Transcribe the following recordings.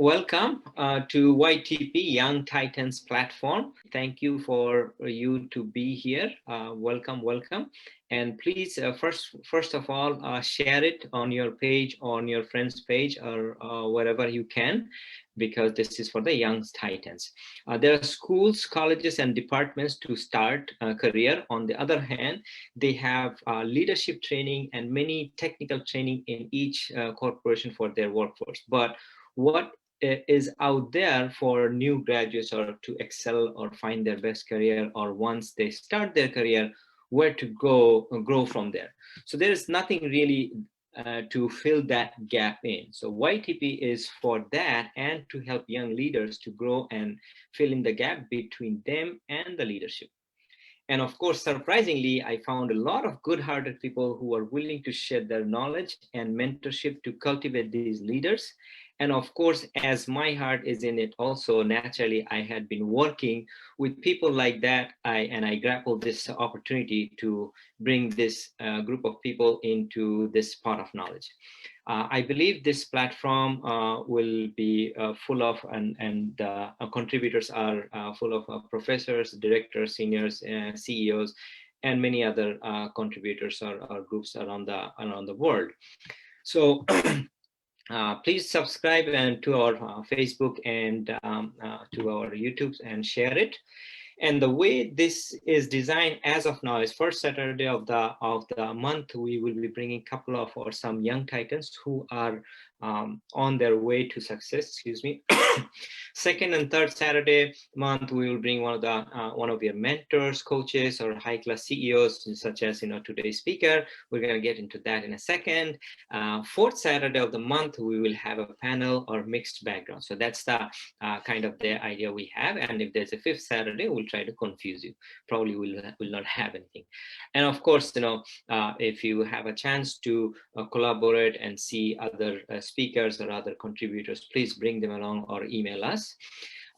welcome to YTP Young Titans platform. Thank you for you to be here. Welcome. And please, first of all, share it on your page, on your friend's page, or wherever you can, because this is for the young Titans. There are schools, colleges, and departments to start a career. On the other hand, they have leadership training and many technical training in each corporation for their workforce. But what is out there for new graduates or to excel or find their best career, or once they start their career, where to go grow from there? So there is nothing really to fill that gap in. So YTP is for that and to help young leaders to grow and fill in the gap between them and the leadership. And of course, surprisingly, I found a lot of good-hearted people who are willing to share their knowledge and mentorship to cultivate these leaders. And of course, as my heart is in it also, naturally, I had been working with people like that, and I grappled this opportunity to bring this group of people into this pot of knowledge. I believe this platform will be full of, and contributors are full of professors, directors, seniors, CEOs, and many other contributors or groups around the world. So please subscribe and to our Facebook and to our YouTube and share it. And the way this is designed as of now is first Saturday of the month, we will be bringing a couple of or some young Titans who are on their way to success. Excuse me. Second and third Saturday month, we will bring one of your mentors, coaches, or high-class CEOs, such as today's speaker. We're going to get into that in a second. Fourth Saturday of the month, we will have a panel or mixed background. So that's the kind of the idea we have. And if there's a fifth Saturday, we'll try to confuse you. Probably will not have anything. And of course, if you have a chance to collaborate and see other speakers or other contributors, please bring them along or email us.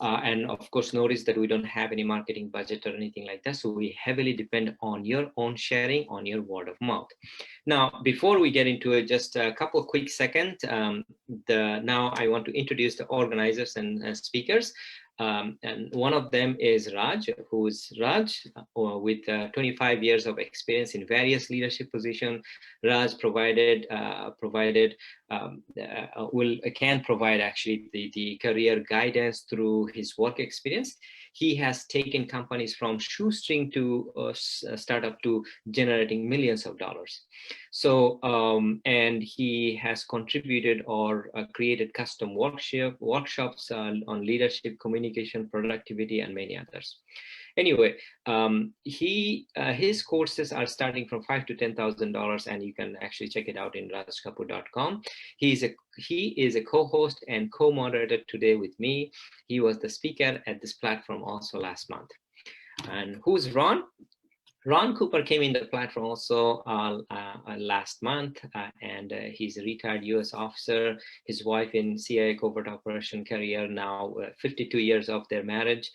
And of course, notice that we don't have any marketing budget or anything like that. So we heavily depend on your own sharing, on your word of mouth. Now, before we get into it, just a couple of quick seconds. Now I want to introduce the organizers and speakers. And one of them is Raj, who's Raj with 25 years of experience in various leadership positions. Raj can provide actually the career guidance through his work experience. He has taken companies from shoestring to startup to generating millions of dollars. So, and he has contributed or created custom workshops on leadership, communication, productivity, and many others. Anyway, his courses are starting from $5,000 to $10,000, and you can actually check it out in rajkapoor.com. He is a co-host and co-moderator today with me. He was the speaker at this platform also last month. And who's Ron? Ron Cooper came in the platform also last month, and he's a retired U.S. officer. His wife in CIA covert operation career now, 52 years of their marriage.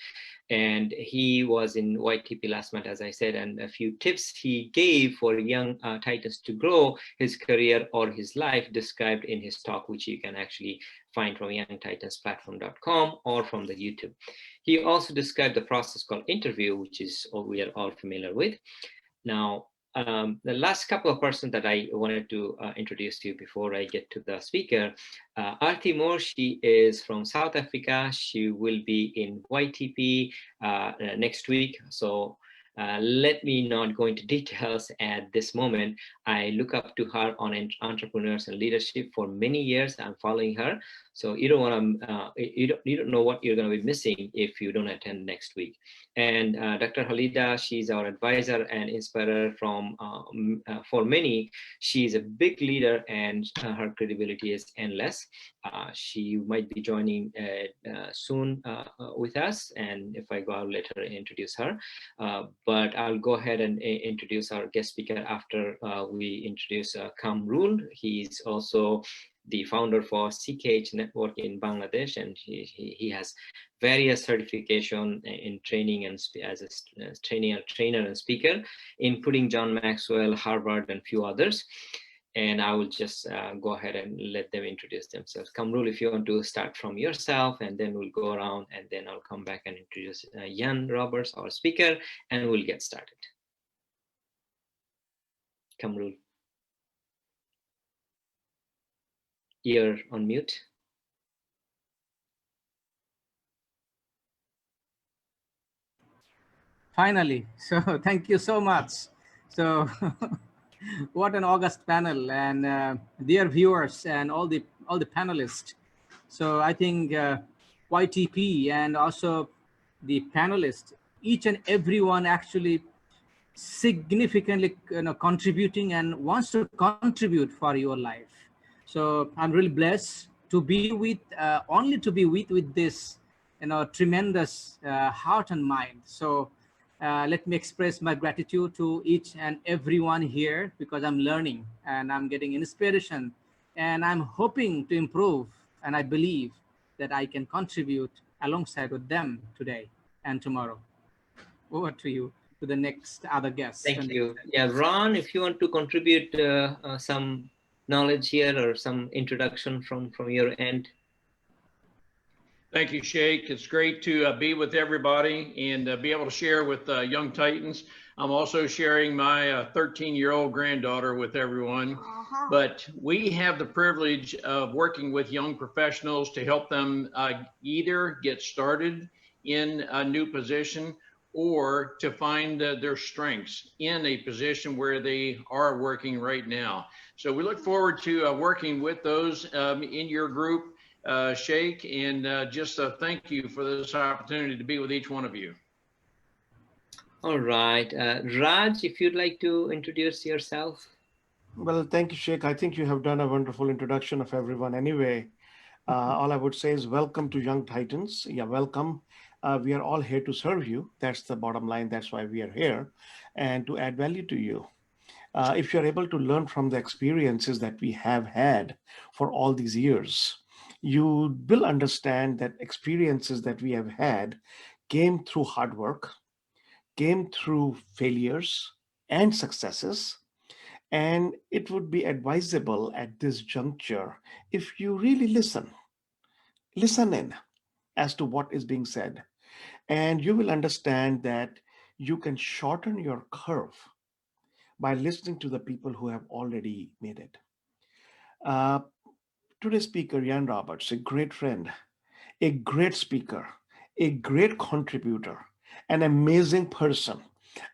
And he was in YTP last month, as I said, and a few tips he gave for young Titans to grow his career or his life described in his talk, which you can actually find from youngtitansplatform.com or from the YouTube. He also described the process called interview, which is we are all familiar with. Now, the last couple of persons that I wanted to introduce to you before I get to the speaker, Arti Moore, she is from South Africa. She will be in YTP next week. So let me not go into details at this moment. I look up to her on entrepreneurs and leadership for many years. I'm following her. So you don't want to, you don't know what you're going to be missing if you don't attend next week. And Dr. Halida, she's our advisor and inspirer for many. She's a big leader, and her credibility is endless. She might be joining soon with us, and if I go, I'll later introduce her. But I'll go ahead and introduce our guest speaker after we introduce Kamrul. He's also the founder for CKH Network in Bangladesh, and he has various certification in training and as a trainer and speaker, including John Maxwell, Harvard, and few others. and I will just go ahead and let them introduce themselves. Kamrul, if you want to start from yourself, and then we'll go around, and then I'll come back and introduce Jan Roberts, our speaker, and we'll get started. Kamrul, you're on mute. Finally, so thank you so much. So what an august panel, and dear viewers and all the panelists. So I think YTP and also the panelists, each and everyone actually significantly contributing and wants to contribute for your life. So I'm really blessed to be with only to be with this tremendous heart and mind. So let me express my gratitude to each and everyone here, because I'm learning and I'm getting inspiration, and I'm hoping to improve, and I believe that I can contribute alongside with them today and tomorrow. Over to you, to the next other guests. Thank you. Yeah, Ron, if you want to contribute some knowledge here or some introduction from your end. Thank you, Sheikh. It's great to be with everybody and be able to share with Young Titans. I'm also sharing my 13-year-old granddaughter with everyone. But we have the privilege of working with young professionals to help them either get started in a new position or to find their strengths in a position where they are working right now. So we look forward to working with those in your group, Sheikh, and just thank you for this opportunity to be with each one of you. All right. Raj, if you'd like to introduce yourself. Well, thank you, Sheikh. I think you have done a wonderful introduction of everyone anyway. All I would say is welcome to Young Titans. Yeah, welcome. We are all here to serve you. That's the bottom line. That's why we are here, and to add value to you. If you're able to learn from the experiences that we have had for all these years, you will understand that experiences that we have had came through hard work, came through failures and successes. And it would be advisable at this juncture, if you really listen in as to what is being said, and you will understand that you can shorten your curve by listening to the people who have already made it. Uh, Today's speaker, Jan Roberts, a great friend, a great speaker, a great contributor, an amazing person.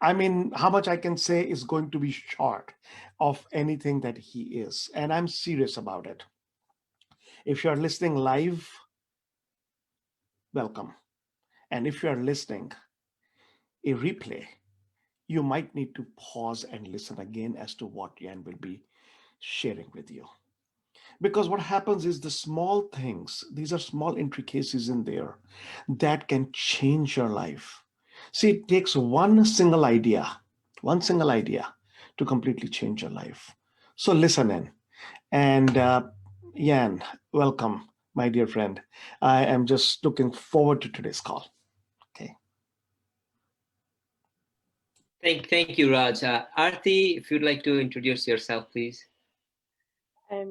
I mean, how much I can say is going to be short of anything that he is. And I'm serious about it. If you're listening live, welcome. And if you're listening a replay, you might need to pause and listen again as to what Jan will be sharing with you. Because what happens is the small things, these are small intricacies in there that can change your life. See, it takes one single idea to completely change your life. So listen in. And Jan, welcome, my dear friend. I am just looking forward to today's call. Okay. Thank you, Raj. Arti, if you'd like to introduce yourself, please.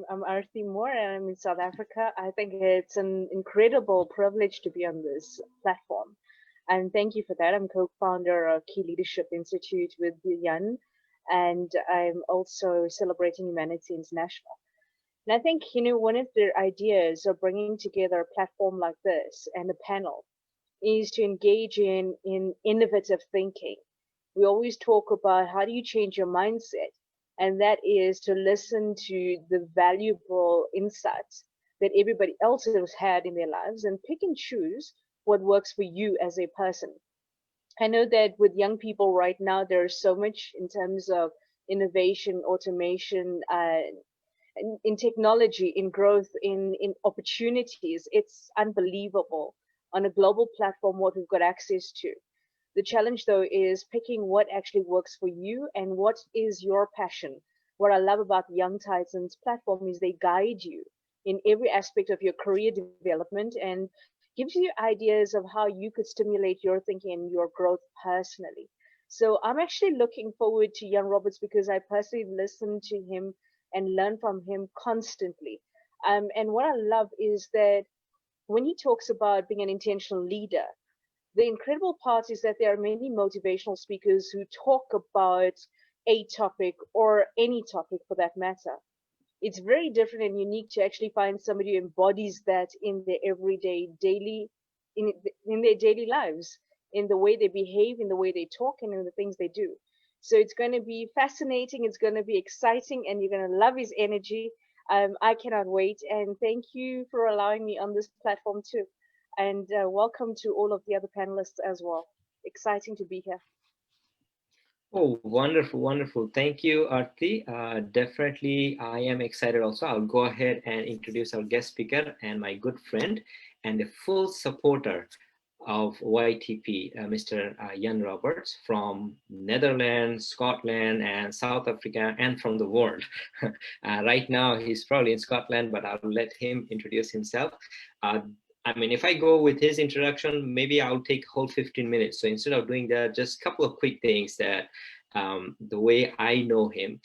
I'm Arti Moore, and I'm in South Africa. I think it's an incredible privilege to be on this platform. And thank you for that. I'm co-founder of Key Leadership Institute with Jan, and I'm also celebrating Humanity International. And I think, one of the ideas of bringing together a platform like this and a panel is to engage in innovative thinking. We always talk about how do you change your mindset, and that is to listen to the valuable insights that everybody else has had in their lives and pick and choose what works for you as a person. I know that with young people right now, there's so much in terms of innovation, automation, in technology, in growth, in opportunities. It's unbelievable on a global platform what we've got access to. The challenge, though, is picking what actually works for you and what is your passion. What I love about the Young Titans platform is they guide you in every aspect of your career development and gives you ideas of how you could stimulate your thinking and your growth personally. So I'm actually looking forward to Young Roberts because I personally listened to him and learn from him constantly. And what I love is that when he talks about being an intentional leader, the incredible part is that there are many motivational speakers who talk about a topic or any topic for that matter. It's very different and unique to actually find somebody who embodies that in their everyday daily in their daily lives, in the way they behave, in the way they talk, and in the things they do. So it's going to be fascinating, it's going to be exciting, and you're going to love his energy. I cannot wait, and thank you for allowing me on this platform too, and welcome to all of the other panelists as well. Exciting to be here. Oh, wonderful, wonderful. Thank you, Arti. Definitely, I am excited also. I'll go ahead and introduce our guest speaker and my good friend and a full supporter of YTP, Mr. Jan Robberts from Netherlands, Scotland, and South Africa, and from the world. Right now, he's probably in Scotland, but I'll let him introduce himself. I mean, if I go with his introduction, maybe I'll take a whole 15 minutes. So instead of doing that, just a couple of quick things that the way I know him,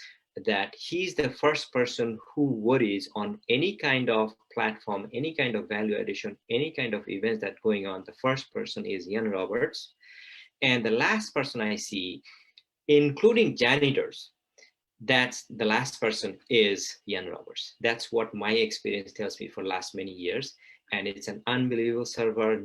that he's the first person who worries on any kind of platform, any kind of value addition, any kind of events that going on. The first person is Jan Robberts. And the last person I see, including janitors, that's the last person is Jan Robberts. That's what my experience tells me for the last many years. And it's an unbelievable server.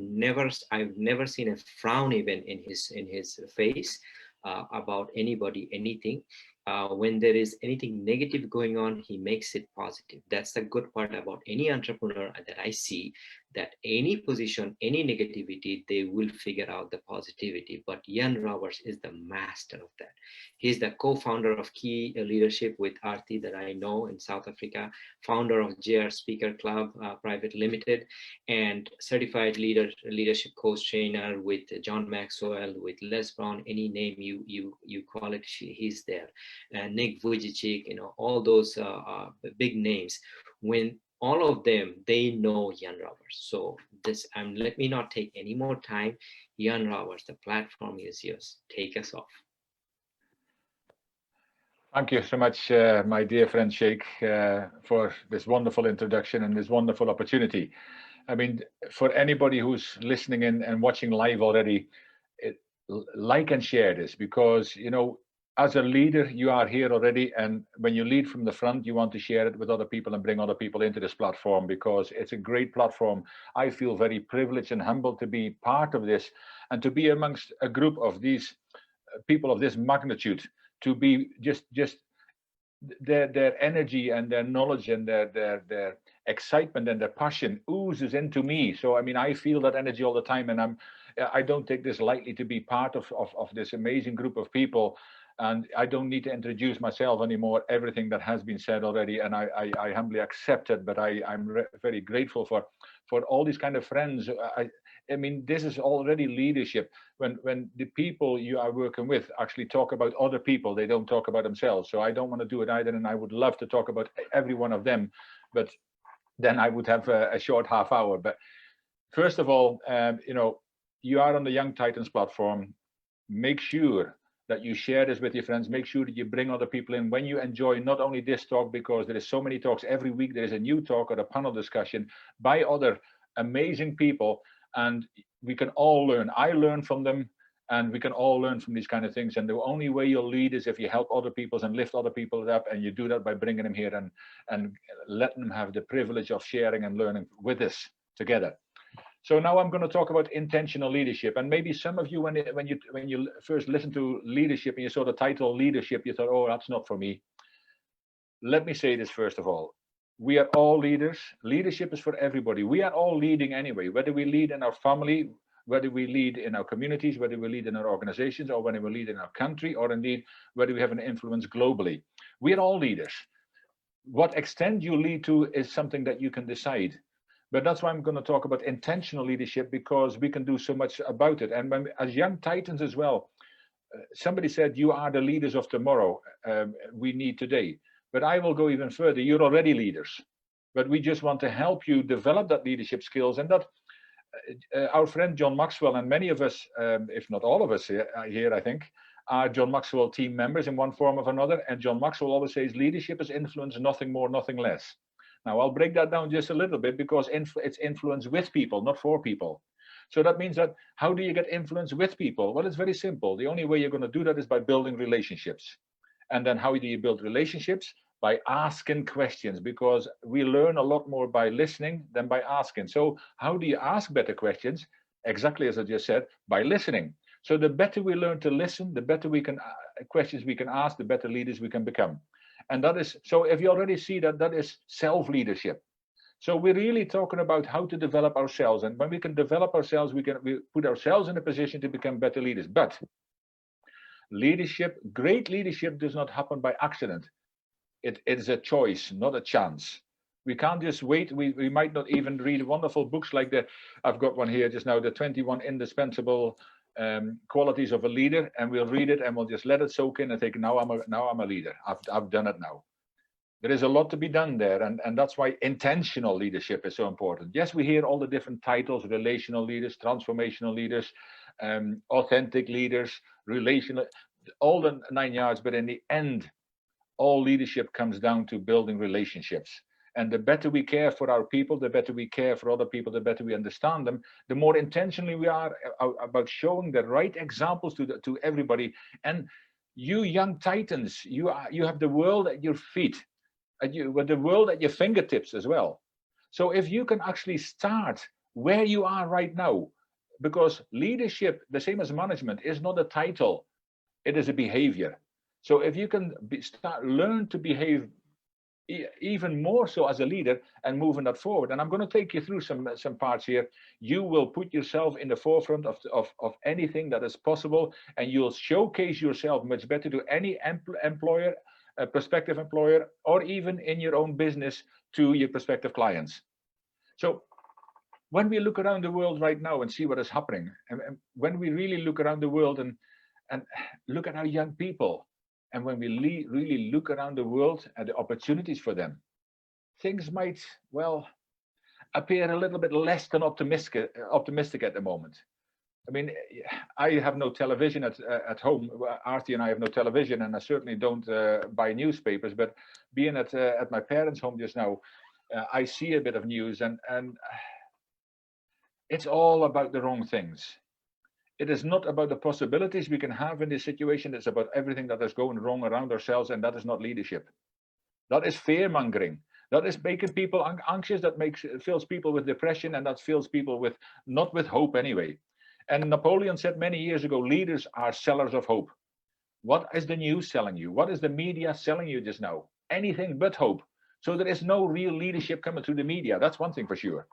I've never seen a frown even in his face about anybody, anything. When there is anything negative going on, he makes it positive. That's the good part about any entrepreneur that I see, that any position, any negativity, they will figure out the positivity. But Jan Robberts is the master of that. He's the co-founder of Key Leadership with Arti that I know in South Africa, founder of JR Speaker Club Private Limited, and certified leadership coach trainer with John Maxwell, with Les Brown, any name you call it, he's there. And Nick Vujicic, all those big names. When all of them, they know Jan Robberts. So let me not take any more time. Jan Robberts, the platform is yours. Take us off. Thank you so much, my dear friend Sheikh, for this wonderful introduction and this wonderful opportunity. I mean, for anybody who's listening in and watching live already, like and share this, because, as a leader, you are here already. And when you lead from the front, you want to share it with other people and bring other people into this platform, because it's a great platform. I feel very privileged and humbled to be part of this and to be amongst a group of these people of this magnitude, to be just their energy and their knowledge and their excitement and their passion oozes into me. So, I mean, I feel that energy all the time, and I don't take this lightly to be part of this amazing group of people. And I don't need to introduce myself anymore. Everything that has been said already, and I humbly accept it. But I'm very grateful for all these kind of friends. I mean, this is already leadership. When the people you are working with actually talk about other people, they don't talk about themselves. So I don't want to do it either, and I would love to talk about every one of them, but then I would have a short half hour. But first of all, you are on the Young Titans platform. Make sure that you share this with your friends. Make sure that you bring other people in when you enjoy not only this talk, because there is so many talks every week. There is a new talk or a panel discussion by other amazing people, and we can all learn. I learn from them, and we can all learn from these kind of things. And the only way you'll lead is if you help other people and lift other people up, and you do that by bringing them here and letting them have the privilege of sharing and learning with us together. So now I'm going to talk about intentional leadership. And maybe some of you, when you first listened to leadership and you saw the title leadership, you thought, oh, that's not for me. Let me say this first of all. We are all leaders. Leadership is for everybody. We are all leading anyway, whether we lead in our family, whether we lead in our communities, whether we lead in our organizations, or whether we lead in our country, or indeed whether we have an influence globally. We are all leaders. What extent you lead to is something that you can decide. But that's why I'm going to talk about intentional leadership, because we can do so much about it. And as Young Titans as well, somebody said, you are the leaders of tomorrow. We need today. But I will go even further. You're already leaders. But we just want to help you develop that leadership skills. And that our friend John Maxwell and many of us, if not all of us here, I think, are John Maxwell team members in one form or another. And John Maxwell always says leadership is influence, nothing more, nothing less. Now, I'll break that down just a little bit because it's influence with people, not for people. So that means that how do you get influence with people? Well, it's very simple. The only way you're going to do that is by building relationships. And then how do you build relationships? By asking questions, because we learn a lot more by listening than by asking. So how do you ask better questions? Exactly as I just said, by listening. So the better we learn to listen, the better we can questions we can ask, the better leaders we can become. And that is, so if you already see that, that is self-leadership. So we're really talking about how to develop ourselves. And when we can develop ourselves, we put ourselves in a position to become better leaders. But leadership, great leadership does not happen by accident. It is a choice, not a chance. We can't just wait. We might not even read wonderful books like I've got one here just now, the 21 Indispensable qualities of a leader, and we'll read it and we'll just let it soak in and think, now I'm a leader. I've done it now. There is a lot to be done there, and that's why intentional leadership is so important. Yes, we hear all the different titles: relational leaders, transformational leaders, authentic leaders, relational, all the 9 yards. But in the end, all leadership comes down to building relationships. And the better we care for our people, the better we care for other people, the better we understand them, the more intentionally we are about showing the right examples to everybody. And you young titans, you have the world at your feet, with the world at your fingertips as well. So if you can actually start where you are right now, because leadership, the same as management, is not a title, it is a behavior. So if you can learn to behave even more so as a leader and moving that forward, and I'm going to take you through some parts here, you will put yourself in the forefront of anything that is possible, and you'll showcase yourself much better to any employer, a prospective employer, or even in your own business to your prospective clients. So when we look around the world right now and see what is happening, and when we really look around the world and look at our young people, and when we really look around the world at the opportunities for them, things might, well, appear a little bit less than optimistic at the moment. I mean, I have no television at home. Artie and I have no television, and I certainly don't buy newspapers. But being at my parents' home just now, I see a bit of news, and it's all about the wrong things. It is not about the possibilities we can have in this situation. It's about everything that is going wrong around ourselves, and that is not leadership. That is fear-mongering. That is making people anxious. That fills people with depression, and that fills people not with hope anyway. And Napoleon said many years ago, leaders are sellers of hope. What is the news selling you? What is the media selling you just now? Anything but hope. So there is no real leadership coming through the media. That's one thing for sure.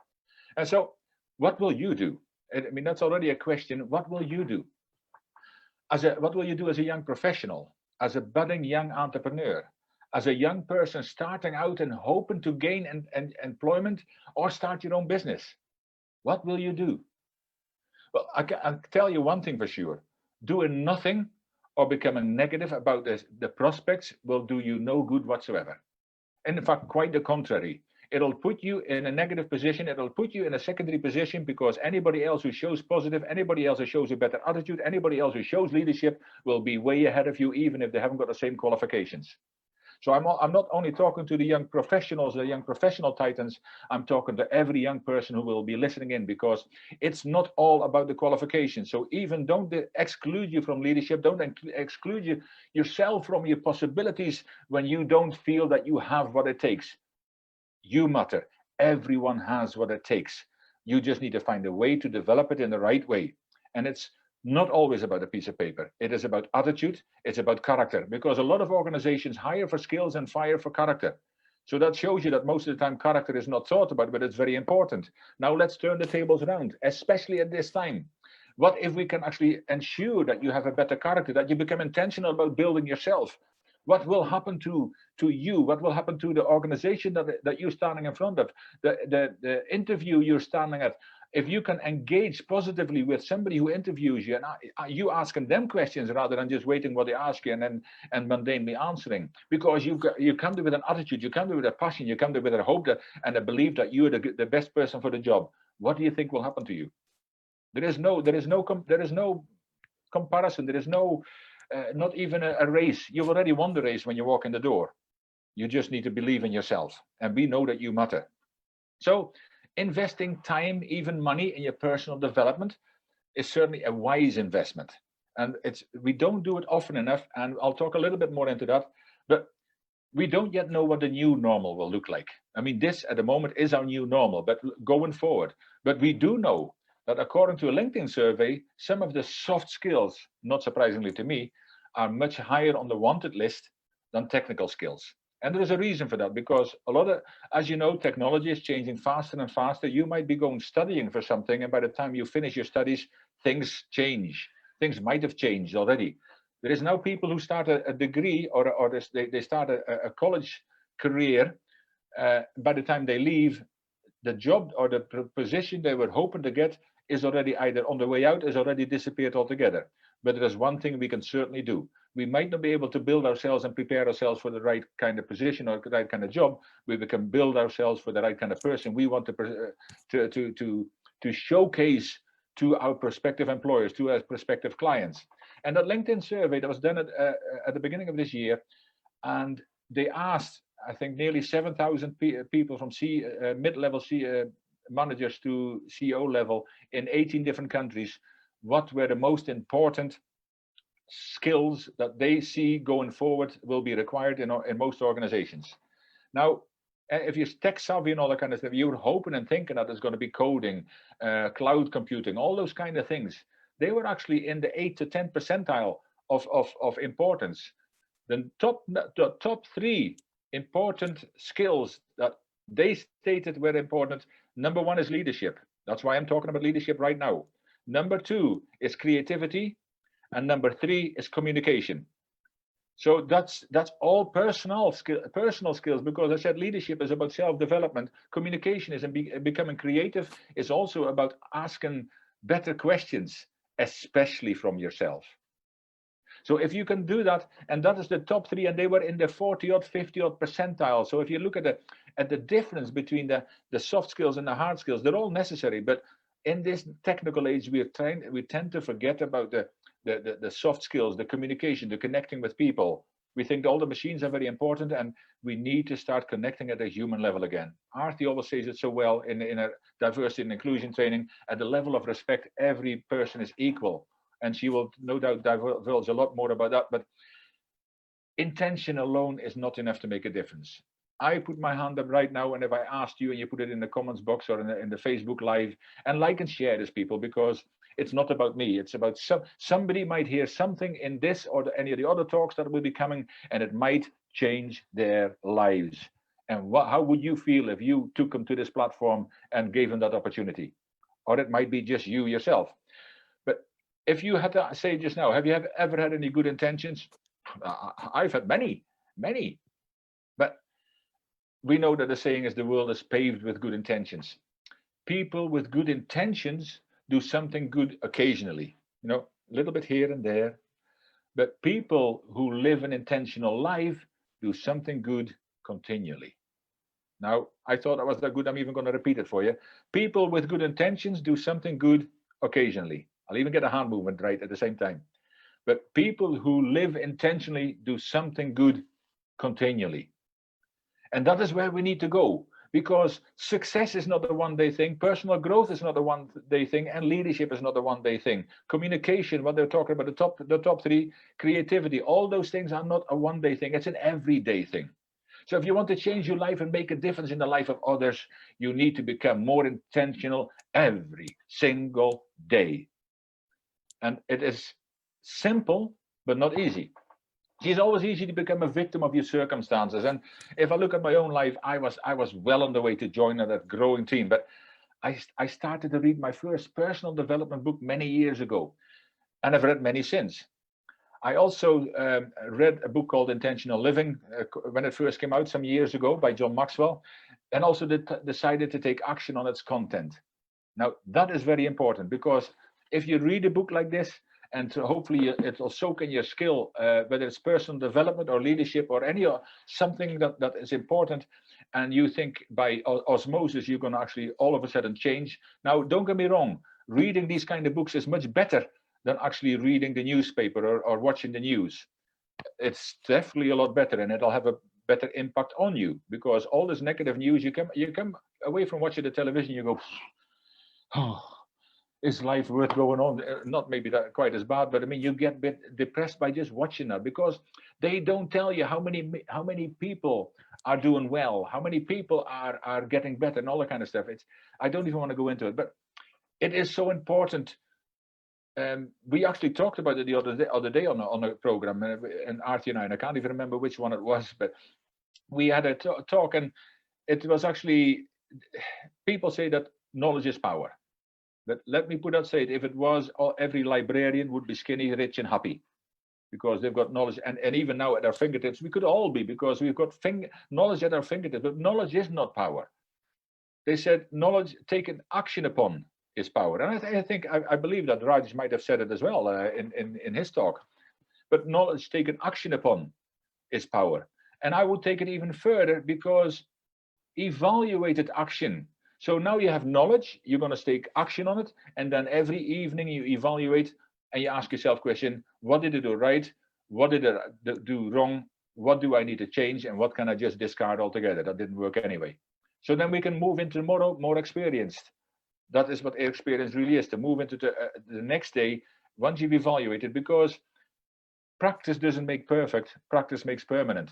And so what will you do? I mean, that's already a question. What will you do? What will you do as a young professional, as a budding young entrepreneur, as a young person starting out and hoping to gain employment or start your own business? What will you do? Well, I'll tell you one thing for sure. Doing nothing or becoming negative about the prospects will do you no good whatsoever. And in fact, quite the contrary. It'll put you in a negative position. It'll put you in a secondary position, because anybody else who shows positive, anybody else who shows a better attitude, anybody else who shows leadership will be way ahead of you, even if they haven't got the same qualifications. So I'm not only talking to the young professionals, the young professional titans, I'm talking to every young person who will be listening in, because it's not all about the qualifications. So even don't exclude you from leadership. Don't exclude yourself from your possibilities when you don't feel that you have what it takes. You matter. Everyone has what it takes. You just need to find a way to develop it in the right way. And it's not always about a piece of paper. It is about attitude. It's about character, because a lot of organizations hire for skills and fire for character. So that shows you that most of the time character is not thought about, but it's very important. Now let's turn the tables around, especially at this time. What if we can actually ensure that you have a better character, that you become intentional about building yourself? What will happen to you? What will happen to the organization that you're standing in front of? The interview you're standing at? If you can engage positively with somebody who interviews you, and you asking them questions rather than just waiting what they ask you and mundanely answering, because you come there with an attitude, you come there with a passion, you come there with a hope and a belief that you are the best person for the job. What do you think will happen to you? There is no comparison. There is no not even a race. You've already won the race when you walk in the door. You just need to believe in yourself, and we know that you matter. So investing time, even money, in your personal development is certainly a wise investment. And we don't do it often enough, and I'll talk a little bit more into that. But we don't yet know what the new normal will look like. I mean, this at the moment is our new normal, but going forward. But we do know that according to a LinkedIn survey, some of the soft skills, not surprisingly to me, are much higher on the wanted list than technical skills. And there is a reason for that, because a lot of, as you know, technology is changing faster and faster. You might be going studying for something, and by the time you finish your studies, things change. Things might have changed already. There is now people who start a degree or they start a college career. By the time they leave, the job or the position they were hoping to get is already either on the way out, is already disappeared altogether. But there is one thing we can certainly do. We might not be able to build ourselves and prepare ourselves for the right kind of position or the right kind of job. We can build ourselves for the right kind of person we want to showcase to our prospective employers, to our prospective clients. And that LinkedIn survey that was done at the beginning of this year, and they asked, I think, nearly 7,000 people from mid-level managers to CEO level in 18 different countries, what were the most important skills that they see going forward will be required in most organizations. Now, if you're tech savvy and all that kind of stuff, you're hoping and thinking that there's going to be coding, cloud computing, all those kind of things. They were actually in the 8 to 10 percentile of importance. The top 3 important skills that they stated were important. Number 1 is leadership. That's why I'm talking about leadership right now. Number 2 is creativity, and number 3 is communication. So that's all personal skills, because I said leadership is about self-development. Communication is becoming creative, is also about asking better questions, especially from yourself. So if you can do that, and that is the top 3, and they were in the 40-odd, 50-odd percentile. So if you look at the difference between the soft skills and the hard skills, they're all necessary. But in this technical age, we tend to forget about the soft skills, the communication, the connecting with people. We think all the machines are very important, and we need to start connecting at a human level again. Aarti always says it so well in a diversity and inclusion training. At the level of respect, every person is equal. And she will no doubt divulge a lot more about that. But intention alone is not enough to make a difference. I put my hand up right now, and if I asked you and you put it in the comments box or in the Facebook Live, and like and share this, people, because it's not about me. It's about somebody might hear something in this or any of the other talks that will be coming, and it might change their lives. And how would you feel if you took them to this platform and gave them that opportunity? Or it might be just you yourself. But if you had to say just now, have you ever had any good intentions? I've had many. But we know that the saying is the world is paved with good intentions. People with good intentions do something good occasionally, a little bit here and there. But people who live an intentional life do something good continually. Now, I thought that was that good. I'm even going to repeat it for you. People with good intentions do something good occasionally. I'll even get a hand movement right at the same time. But people who live intentionally do something good continually. And that is where we need to go, because success is not a one-day thing. Personal growth is not a one-day thing, and leadership is not a one-day thing. Communication, what they're talking about, the top 3, creativity, all those things are not a one-day thing. It's an everyday thing. So if you want to change your life and make a difference in the life of others, you need to become more intentional every single day. And it is simple, but not easy. It's always easy to become a victim of your circumstances. And if I look at my own life, I was well on the way to join that growing team. But I started to read my first personal development book many years ago, and I've read many since. I also read a book called Intentional Living when it first came out some years ago by John Maxwell, and also decided to take action on its content. Now, that is very important, because if you read a book like this, and hopefully it will soak in your skill, whether it's personal development or leadership or something that is important, and you think by osmosis you're going to actually all of a sudden change. Now, don't get me wrong, reading these kind of books is much better than actually reading the newspaper or watching the news. It's definitely a lot better, and it'll have a better impact on you, because all this negative news, you come away from watching the television, you go, oh, is life worth going on? Not maybe that quite as bad, but I mean, you get a bit depressed by just watching that, because they don't tell you how many people are doing well, how many people are getting better, and all that kind of stuff. I don't even want to go into it, but it is so important. We actually talked about it the other day on a program, and Artie and I can't even remember which one it was, but we had a talk, and it was actually, people say that knowledge is power. But let me put that straight. If it was, every librarian would be skinny, rich, and happy, because they've got knowledge. And even now at our fingertips, we could all be, because we've got knowledge at our fingertips. But knowledge is not power. They said knowledge taken action upon is power. And I believe that Raj might have said it as well in his talk. But knowledge taken action upon is power. And I would take it even further, because evaluated action. So now you have knowledge, you're going to take action on it, and then every evening you evaluate and you ask yourself question: what did I do right? What did I do wrong? What do I need to change? And what can I just discard altogether? That didn't work anyway. So then we can move into tomorrow more experienced. That is what experience really is, to move into the next day once you've evaluated, because practice doesn't make perfect, practice makes permanent.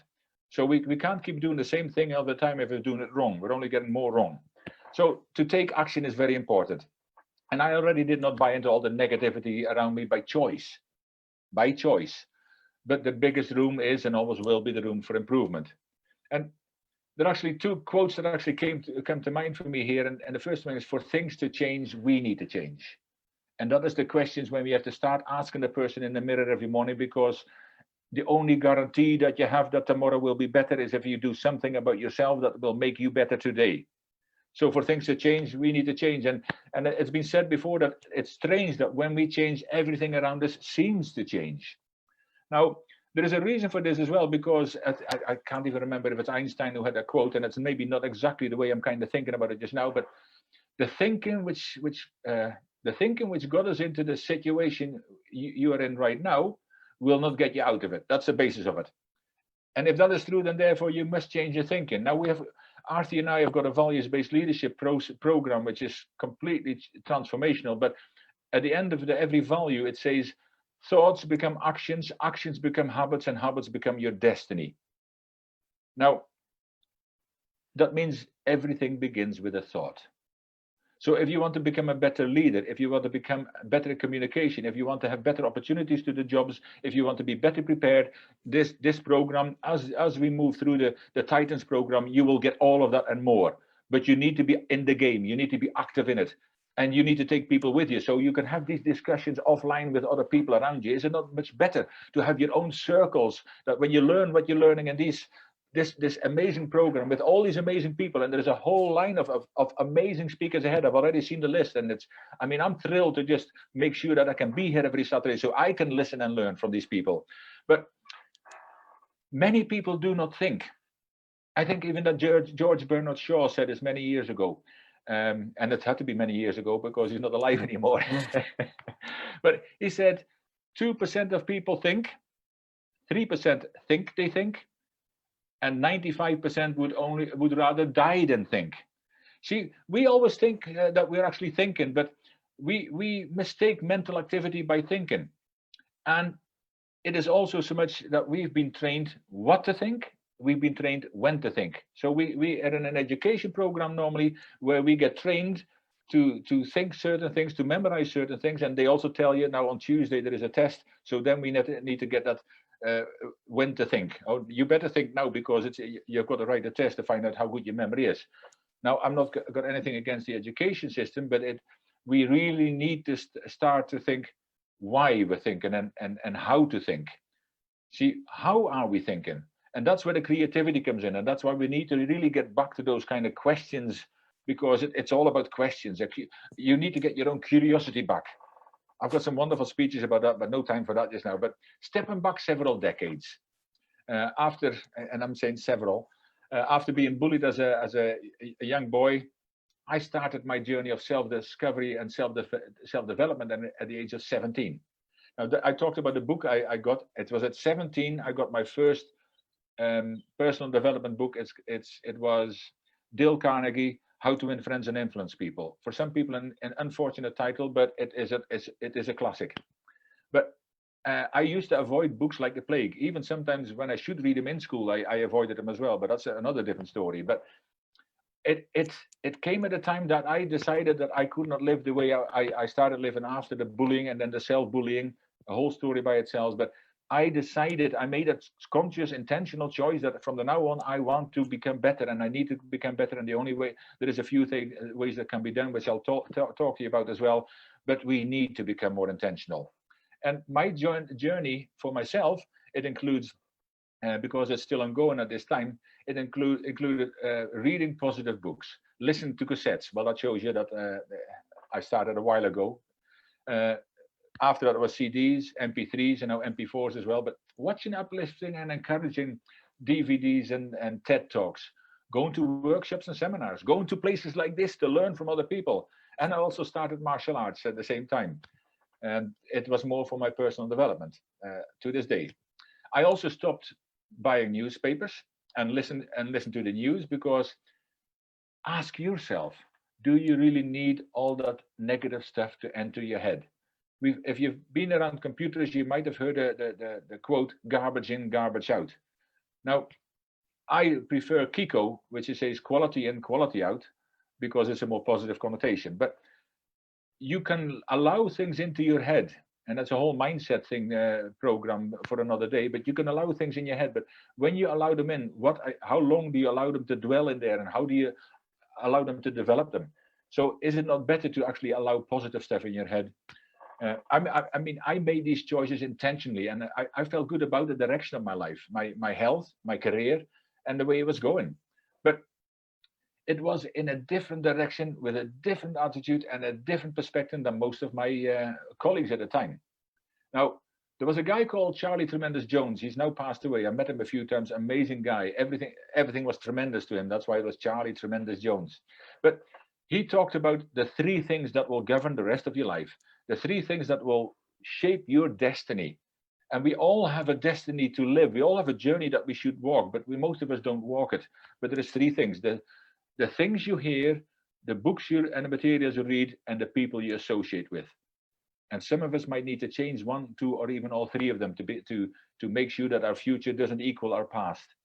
So we can't keep doing the same thing all the time if we're doing it wrong. We're only getting more wrong. So to take action is very important. And I already did not buy into all the negativity around me by choice. By choice. But the biggest room is and always will be the room for improvement. And there are actually two quotes that actually come to mind for me here. And the first one is: for things to change, we need to change. And that is the questions when we have to start asking the person in the mirror every morning, because the only guarantee that you have that tomorrow will be better is if you do something about yourself that will make you better today. So for things to change, we need to change. And it's been said before that it's strange that when we change, everything around us seems to change. Now, there is a reason for this as well, because I can't even remember if it's Einstein who had a quote, and it's maybe not exactly the way I'm kind of thinking about it just now, but the thinking which got us into the situation you are in right now will not get you out of it. That's the basis of it. And if that is true, then therefore you must change your thinking. Now Artie and I have got a values-based leadership program, which is completely transformational. But at the end of every value, it says thoughts become actions, actions become habits, and habits become your destiny. Now, that means everything begins with a thought. So if you want to become a better leader, if you want to become better at communication, if you want to have better opportunities to the jobs, if you want to be better prepared, this program, as we move through the Titans program, you will get all of that and more. But you need to be in the game. You need to be active in it. And you need to take people with you, so you can have these discussions offline with other people around you. Is it not much better to have your own circles, that when you learn what you're learning in this amazing program with all these amazing people, and there's a whole line of amazing speakers ahead. I've already seen the list, and I'm thrilled to just make sure that I can be here every Saturday so I can listen and learn from these people. But many people do not think. I think even that George Bernard Shaw said this many years ago, and it had to be many years ago because he's not alive anymore. But he said 2% of people think, 3% think they think, and 95% would rather die than think. See, we always think that we're actually thinking, but we mistake mental activity by thinking. And it is also so much that we've been trained what to think, we've been trained when to think. So we are in an education program normally where we get trained to think certain things, to memorize certain things, and they also tell you now on Tuesday there is a test, so then we need to get that when to think. Oh, you better think now, because you've got to write a test to find out how good your memory is. Now, I'm not got anything against the education system, but we really need to start to think why we're thinking and how to think. See, how are we thinking? And that's where the creativity comes in, and that's why we need to really get back to those kind of questions, because it's all about questions. You need to get your own curiosity back. I've got some wonderful speeches about that, but no time for that just now. But stepping back several decades after, and I'm saying several, after being bullied as a young boy, I started my journey of self-discovery and self-development at the age of 17. I talked about the book I got. It was at 17. I got my first personal development book. It was Dale Carnegie, How to Win Friends and Influence People. For some people, an unfortunate title, but it is a classic. But I used to avoid books like the plague. Even sometimes when I should read them in school, I avoided them as well. But that's another different story. But it came at a time that I decided that I could not live the way I started living after the bullying and then the self-bullying, a whole story by itself. But I decided, I made a conscious, intentional choice that from the now on, I want to become better and I need to become better. And the only way, there is a few ways that can be done, which I'll talk to you about as well. But we need to become more intentional. And my journey for myself, it includes, because it's still ongoing at this time, it included reading positive books, listen to cassettes. Well, that shows you that I started a while ago. After that, it was CDs, MP3s, and now MP4s as well. But watching uplifting and encouraging DVDs and TED Talks, going to workshops and seminars, going to places like this to learn from other people. And I also started martial arts at the same time. And it was more for my personal development to this day. I also stopped buying newspapers and listen to the news, because ask yourself, do you really need all that negative stuff to enter your head? If you've been around computers, you might have heard the quote, garbage in, garbage out. Now, I prefer Kiko, which says quality in, quality out, because it's a more positive connotation. But you can allow things into your head, and that's a whole mindset thing program for another day. But you can allow things in your head, but when you allow them in, how long do you allow them to dwell in there, and how do you allow them to develop them? So is it not better to actually allow positive stuff in your head? I mean, I made these choices intentionally, and I felt good about the direction of my life, my health, my career, and the way it was going. But it was in a different direction, with a different attitude and a different perspective than most of my colleagues at the time. Now, there was a guy called Charlie Tremendous Jones. He's now passed away. I met him a few times. Amazing guy. Everything was tremendous to him. That's why it was Charlie Tremendous Jones. But he talked about the 3 things that will govern the rest of your life, the 3 things that will shape your destiny. And we all have a destiny to live. We all have a journey that we should walk, but most of us don't walk it. But there is 3 things: the things you hear, the books and the materials you read, and the people you associate with. And some of us might need to change 1, 2, or even all 3 of them to make sure that our future doesn't equal our past.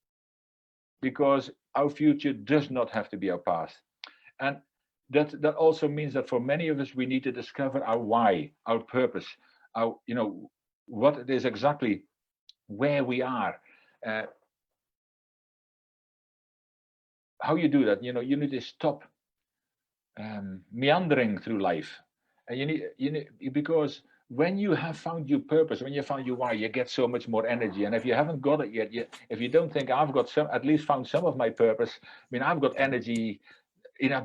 Because our future does not have to be our past. And that also means that for many of us, we need to discover our why, our purpose, our, what it is exactly, where we are. How you do that? You need to stop meandering through life. And you need, because when you have found your purpose, when you found your why, you get so much more energy. And if you haven't got it yet, if you don't think I've got at least found some of my purpose, I mean, I've got energy,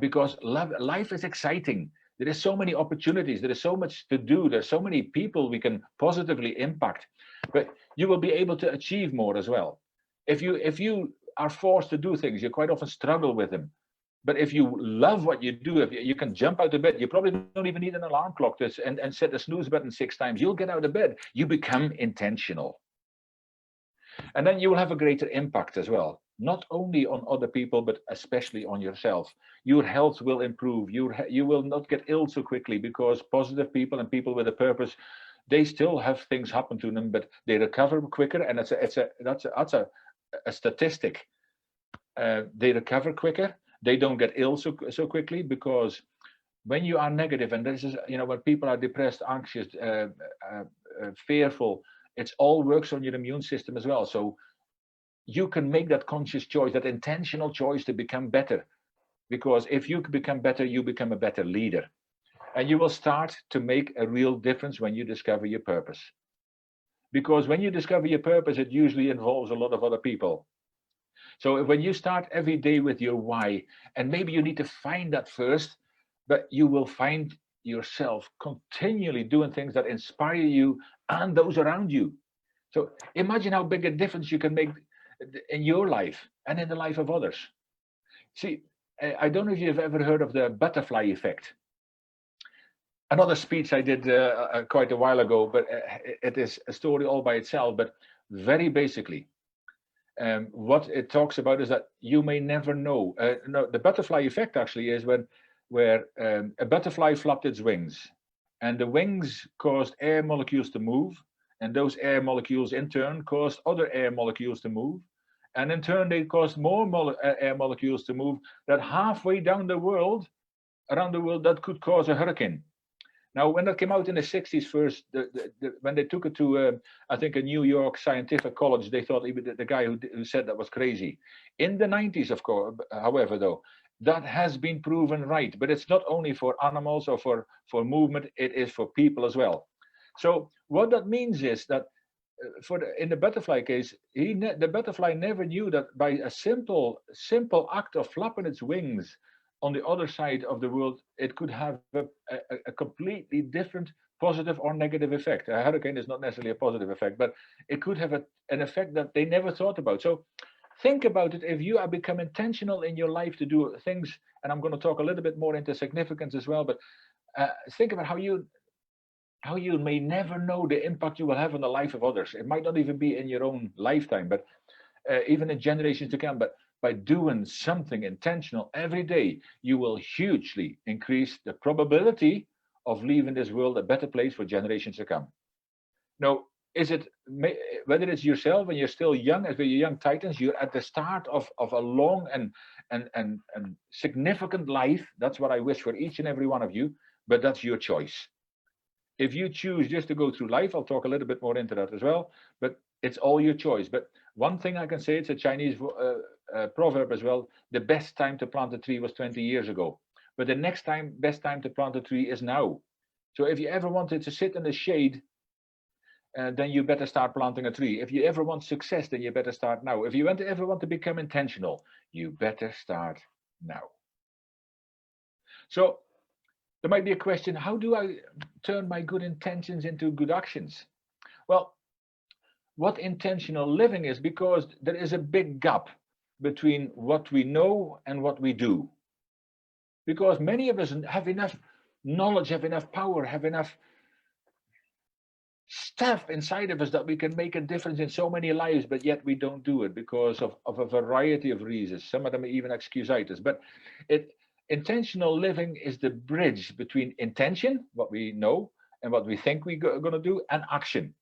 because life is exciting. There is so many opportunities. There is so much to do. There's so many people we can positively impact. But you will be able to achieve more as well. If you are forced to do things, you quite often struggle with them. But if you love what you do, if you can jump out of bed, you probably don't even need an alarm clock and set the snooze button 6 times. You'll get out of bed. You become intentional. And then you will have a greater impact as well, not only on other people, but especially on yourself. Your health will improve. You will not get ill so quickly, because positive people and people with a purpose, they still have things happen to them, but they recover quicker. And that's a statistic. They recover quicker. They don't get ill so quickly, because when you are negative, and this is, when people are depressed, anxious, fearful, it all works on your immune system as well. So you can make that conscious choice, that intentional choice to become better. Because if you become better, you become a better leader. And you will start to make a real difference when you discover your purpose. Because when you discover your purpose, it usually involves a lot of other people. So when you start every day with your why, and maybe you need to find that first, but you will find yourself continually doing things that inspire you and those around you. So imagine how big a difference you can make in your life and in the life of others. See, I don't know if you've ever heard of the butterfly effect. another speech I did quite a while ago, but it is a story all by itself. But very basically, what it talks about is that you may never know. No, the butterfly effect actually is where a butterfly flapped its wings, and the wings caused air molecules to move, and those air molecules in turn caused other air molecules to move, and in turn they caused more air molecules to move, that halfway down the world, around the world, that could cause a hurricane. Now, when that came out in the 60s first, when they took it to, I think, a New York scientific college, they thought the guy who said that was crazy. In the 90s, of course, however, though, that has been proven right. But it's not only for animals or for movement, it is for people as well. So what that means is that in the butterfly case, the butterfly never knew that by a simple act of flapping its wings on the other side of the world, it could have a completely different positive or negative effect. A hurricane is not necessarily a positive effect, but it could have an effect that they never thought about. So think about it. If you are become intentional in your life to do things, and I'm going to talk a little bit more into significance as well, but think about how you may never know the impact you will have on the life of others. It might not even be in your own lifetime, but even in generations to come. But by doing something intentional every day, you will hugely increase the probability of leaving this world a better place for generations to come. Now, whether it's yourself when you're still young, as we're young titans, you're at the start of a long and significant life. That's what I wish for each and every one of you, but that's your choice. If you choose just to go through life, I'll talk a little bit more into that as well, but it's all your choice. But one thing I can say, it's a Chinese proverb as well, the best time to plant a tree was 20 years ago. But the best time to plant a tree is now. So if you ever wanted to sit in the shade, then you better start planting a tree. If you ever want success, then you better start now. If you ever want to become intentional, you better start now. So there might be a question, how do I turn my good intentions into good actions? Well, what intentional living is, because there is a big gap between what we know and what we do. Because many of us have enough knowledge, have enough power, have enough stuff inside of us that we can make a difference in so many lives, but yet we don't do it because of a variety of reasons. Some of them are even excusitis. But intentional living is the bridge between intention, what we know and what we think we're going to do, and action.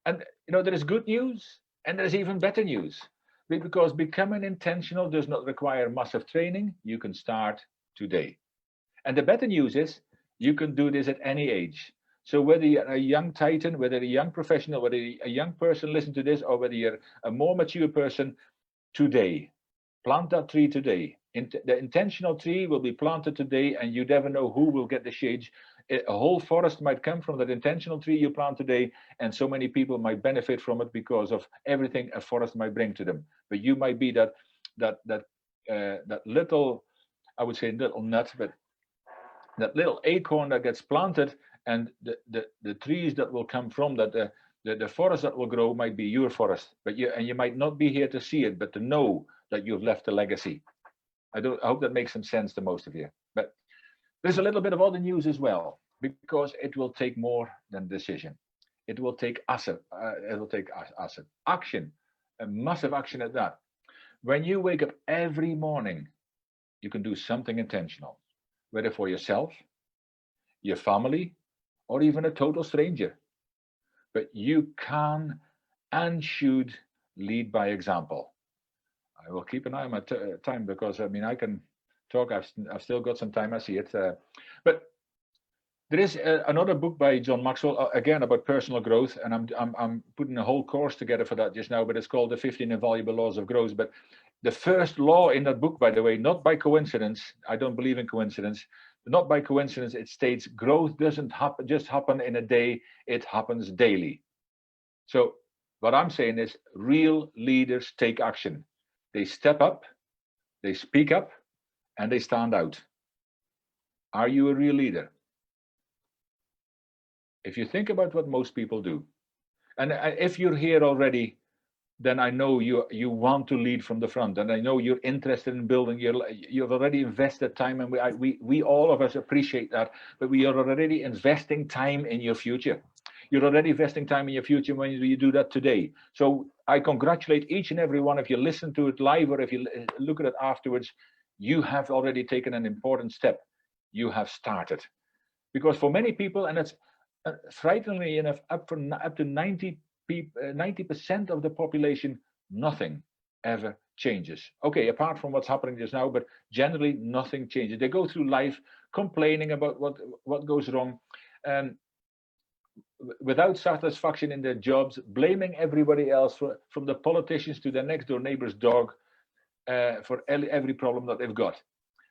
And there is good news and there's even better news, because becoming intentional does not require massive training. You can start today. And the better news is you can do this at any age. So whether you're a young titan, whether a young professional, whether a young person listen to this, or whether you're a more mature person, today, plant that tree today. The intentional tree will be planted today, and you never know who will get the shade. A whole forest might come from that intentional tree you plant today, and so many people might benefit from it because of everything a forest might bring to them. But you might be that little, I would say little nut, but that little acorn that gets planted, and the trees that will come from that, the forest that will grow might be your forest. But you might not be here to see it, but to know that you've left a legacy. I hope that makes some sense to most of you. But there's a little bit of other news as well, because it will take more than decision. It will take asset. Action, a massive action at that. When you wake up every morning, you can do something intentional, whether for yourself, your family, or even a total stranger. But you can and should lead by example. I will keep an eye on my time, because I can talk. I've still got some time. I see it. But there is another book by John Maxwell, again about personal growth, and I'm putting a whole course together for that just now. But it's called the 15 Invaluable Laws of Growth. But the first law in that book, by the way, not by coincidence. I don't believe in coincidence. But not by coincidence. It states growth doesn't just happen in a day. It happens daily. So what I'm saying is, real leaders take action. They step up, they speak up, and they stand out. Are you a real leader? If you think about what most people do, and if you're here already then I know you want to lead from the front, and I know you're interested in building. You've already invested time, and we all of us appreciate that. But we are already investing time in your future. You're already investing time in your future when you do that today. So I congratulate each and every one. If you listen to it live or if you look at it afterwards, you have already taken an important step. You have started. Because for many people, and it's frighteningly enough, up to 90% of the population, nothing ever changes. Okay, apart from what's happening just now, but generally nothing changes. They go through life complaining about what goes wrong, without satisfaction in their jobs, blaming everybody else, from the politicians to their next door neighbor's dog, for every problem that they've got.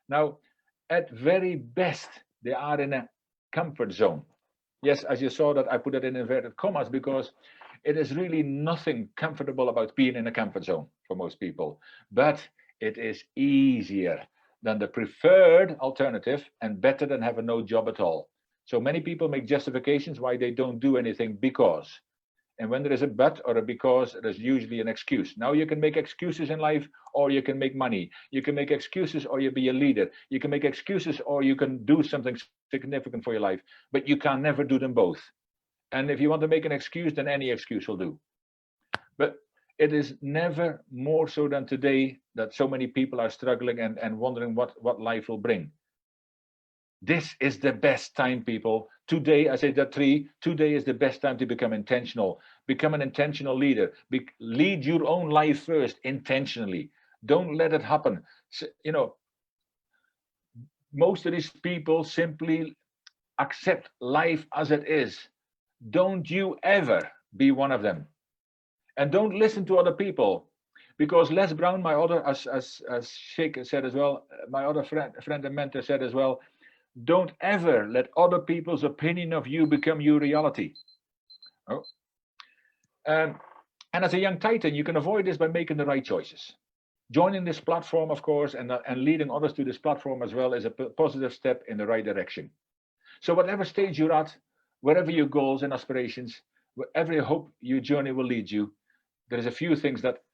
Now, at very best, they are in a comfort zone. Yes, as you saw that I put it in inverted commas, because it is really nothing comfortable about being in a comfort zone for most people. But it is easier than the preferred alternative and better than having no job at all. So many people make justifications why they don't do anything because. And when there is a but or a because, there's usually an excuse. Now you can make excuses in life, or you can make money. You can make excuses, or you be a leader. You can make excuses, or you can do something significant for your life. But you can never do them both. And if you want to make an excuse, then any excuse will do. But it is never more so than today that so many people are struggling and wondering what life will bring. This is the best time, people. Today, I say that today is the best time to become intentional. Become an intentional leader. Lead your own life first, intentionally. Don't let it happen. So, most of these people simply accept life as it is. Don't you ever be one of them. And don't listen to other people. Because Les Brown, my other, as Sheikh said as well, my other friend and mentor said as well, don't ever let other people's opinion of you become your reality. Oh. And as a young Titan, you can avoid this by making the right choices. Joining this platform, of course, and leading others to this platform as well is a positive step in the right direction. So whatever stage you're at, wherever your goals and aspirations, wherever you hope your journey will lead you, there's a few things that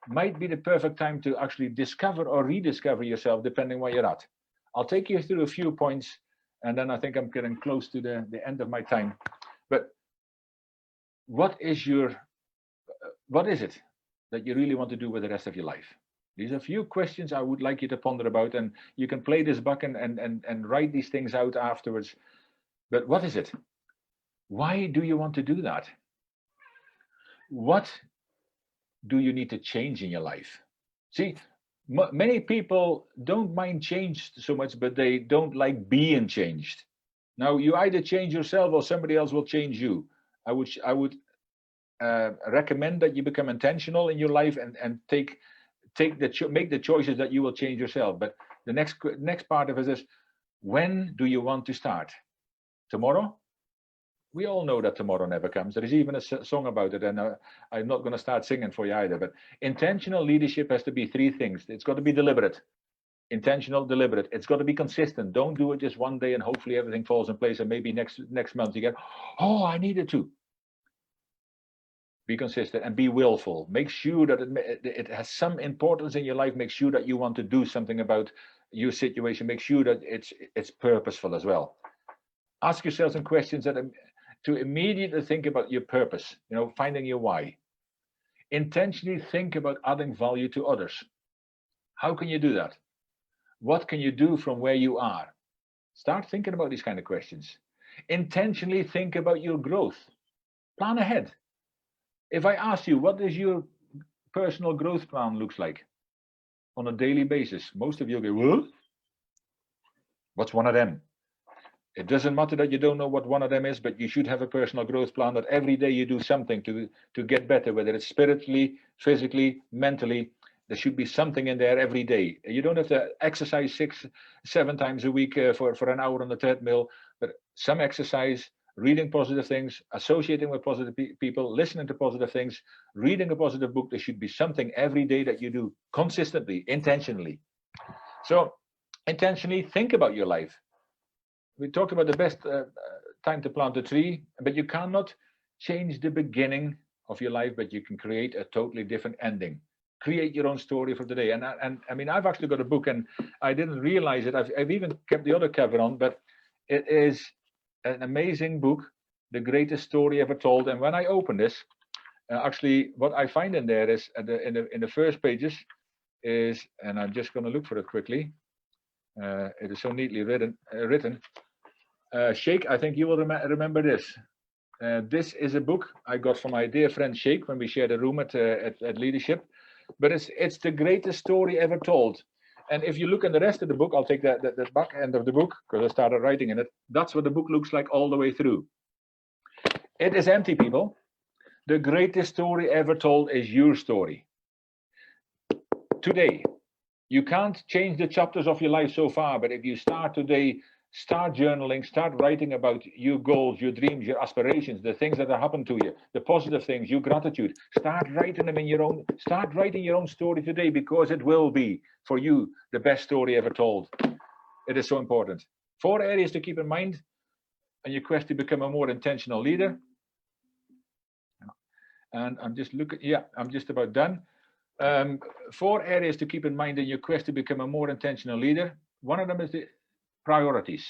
might be the perfect time to actually discover or rediscover yourself, depending where you're at. I'll take you through a few points, and then I think I'm getting close to the end of my time. But what is it that you really want to do with the rest of your life? These are a few questions I would like you to ponder about, and you can play this back and write these things out afterwards. But what is it? Why do you want to do that? What do you need to change in your life? See, many people don't mind change so much, but they don't like being changed. Now, you either change yourself or somebody else will change you. I would recommend that you become intentional in your life and make the choices that you will change yourself. But the next part of it is, when do you want to start? Tomorrow? We all know that tomorrow never comes. There is even a song about it, and I'm not going to start singing for you either. But intentional leadership has to be three things. It's got to be deliberate. Intentional, deliberate. It's got to be consistent. Don't do it just one day and hopefully everything falls in place, and maybe next month you get, oh, I needed to. Be consistent and be willful. Make sure that it has some importance in your life. Make sure that you want to do something about your situation. Make sure that it's purposeful as well. Ask yourself some questions to immediately think about your purpose, finding your why. Intentionally think about adding value to others. How can you do that? What can you do from where you are? Start thinking about these kind of questions. Intentionally think about your growth. Plan ahead. If I ask you, what does your personal growth plan looks like on a daily basis? Most of you go, what? What's one of them? It doesn't matter that you don't know what one of them is, but you should have a personal growth plan that every day you do something to get better, whether it's spiritually, physically, mentally. There should be something in there every day. You don't have to exercise 6-7 times a week for an hour on the treadmill, but some exercise, reading positive things, associating with positive people, listening to positive things, reading a positive book. There should be something every day that you do consistently, intentionally. So intentionally think about your life. We talked about the best time to plant a tree, but you cannot change the beginning of your life, but you can create a totally different ending. Create your own story for the day. And I mean, I've actually got a book, and I didn't realize it. I've even kept the other cover on, but it is an amazing book, The Greatest Story Ever Told. And when I open this, actually, what I find in there is in the first pages is, and I'm just going to look for it quickly. It is so neatly written. Sheikh, I think you will remember this. This is a book I got from my dear friend Sheikh when we shared a room at Leadership. But it's the greatest story ever told. And if you look in the rest of the book, I'll take the back end of the book because I started writing in it. That's what the book looks like all the way through. It is empty, people. The greatest story ever told is your story. Today, you can't change the chapters of your life so far, but if you start today, start journaling, start writing about your goals, your dreams, your aspirations, the things that have happened to you, the positive things, your gratitude. Start writing them start writing your own story today, because it will be for you the best story ever told. It is so important. 4 areas to keep in mind on your quest to become a more intentional leader. And I'm just looking, yeah, I'm just about done. 4 areas to keep in mind in your quest to become a more intentional leader. One of them is the priorities.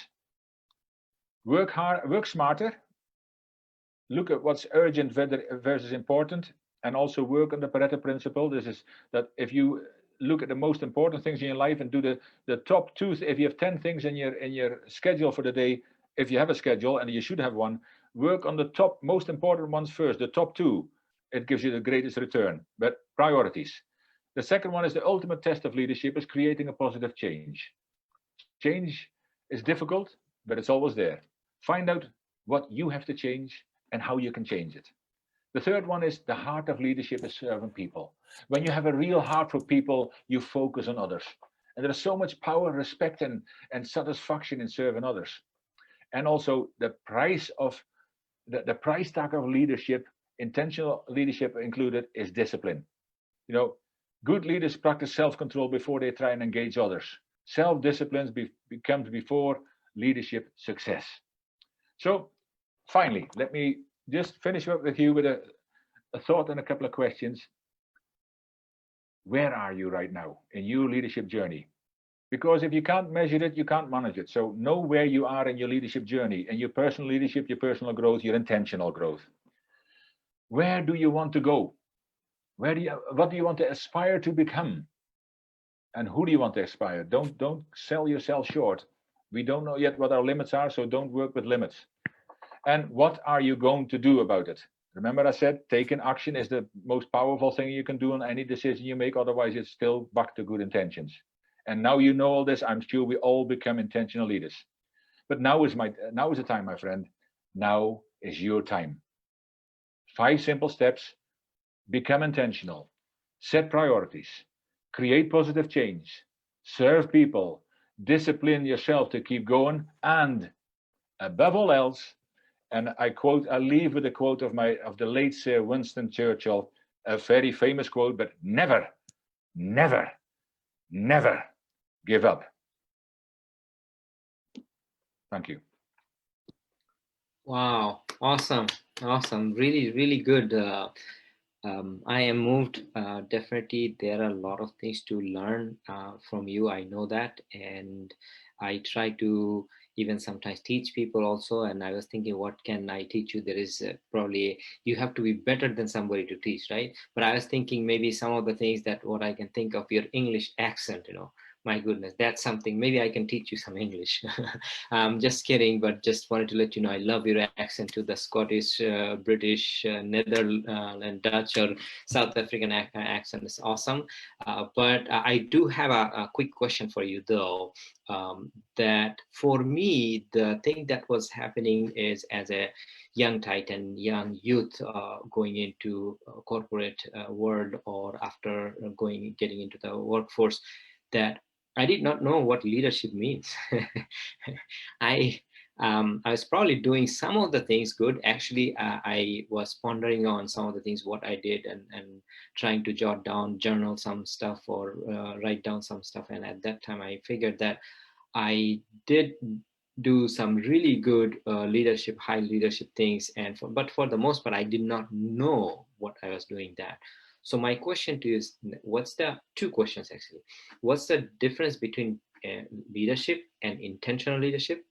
Work hard, work smarter. Look at what's urgent versus important, and also work on the Pareto principle. This is that if you look at the most important things in your life and do the top 2, if you have 10 things in your schedule for the day, if you have a schedule, and you should have one, work on the top most important ones first, the top 2. It gives you the greatest return. But priorities. The second one is the ultimate test of leadership is creating a positive change. Change is difficult, but it's always there. Find out what you have to change and how you can change it. The third one is the heart of leadership is serving people. When you have a real heart for people, you focus on others. And there is so much power, respect, and satisfaction in serving others. And also the price of the price tag of leadership, intentional leadership included, is discipline. You know, good leaders practice self-control before they try and engage others. Self-discipline becomes before leadership success. So finally, let me just finish up with you with a thought and a couple of questions. Where are you right now in your leadership journey? Because if you can't measure it, you can't manage it. So know where you are in your leadership journey, in your personal leadership, your personal growth, your intentional growth. Where do you want to go? What do you want to aspire to become? And who do you want to aspire? Don't sell yourself short. We don't know yet what our limits are, so don't work with limits. And what are you going to do about it? Remember I said taking action is the most powerful thing you can do on any decision you make, otherwise it's still back to good intentions. And now you know all this, I'm sure we all become intentional leaders. But now is the time, my friend. Now is your time. 5 simple steps. Become intentional. Set priorities. Create positive change. Serve people. Discipline yourself to keep going. And above all else, and I leave with a quote of the late Sir Winston Churchill, a very famous quote, but never, never, never give up. Thank you. Wow, awesome, really, really good. I am moved. Definitely, there are a lot of things to learn from you. I know that, and I try to even sometimes teach people also. And I was thinking, what can I teach you? There is probably you have to be better than somebody to teach, right? But I was thinking maybe some of the things that what I can think of your English accent, my goodness, that's something. Maybe I can teach you some English. I'm just kidding, but just wanted to let you know I love your accent to the Scottish, British, Netherlands, Dutch, or South African accent. Is awesome. But I do have a quick question for you, though. That for me, the thing that was happening is as a young Titan, young youth going into corporate world or after getting into the workforce, that I did not know what leadership means. I was probably doing some of the things good. Actually, I was pondering on some of the things, what I did, and trying to jot down, journal some stuff, or write down some stuff. And at that time, I figured that I did do some really good leadership, high leadership things. But for the most part, I did not know what I was doing that. So my question to you is, what's the two questions actually? What's the difference between leadership and intentional leadership,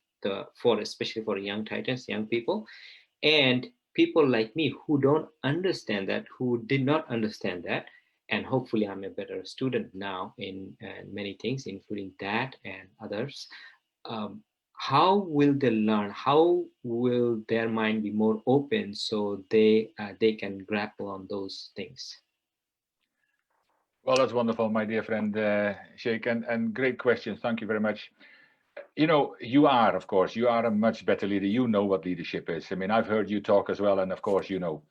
especially for young Titans, young people, and people like me who don't understand that, who did not understand that, and hopefully I'm a better student now in many things, including that and others. How will they learn? How will their mind be more open so they can grapple on those things? Well, that's wonderful, my dear friend Sheikh, and great questions. Thank you very much. You know, you are, of course, you are a much better leader. You know what leadership is. I mean, I've heard you talk as well, and of course, you know.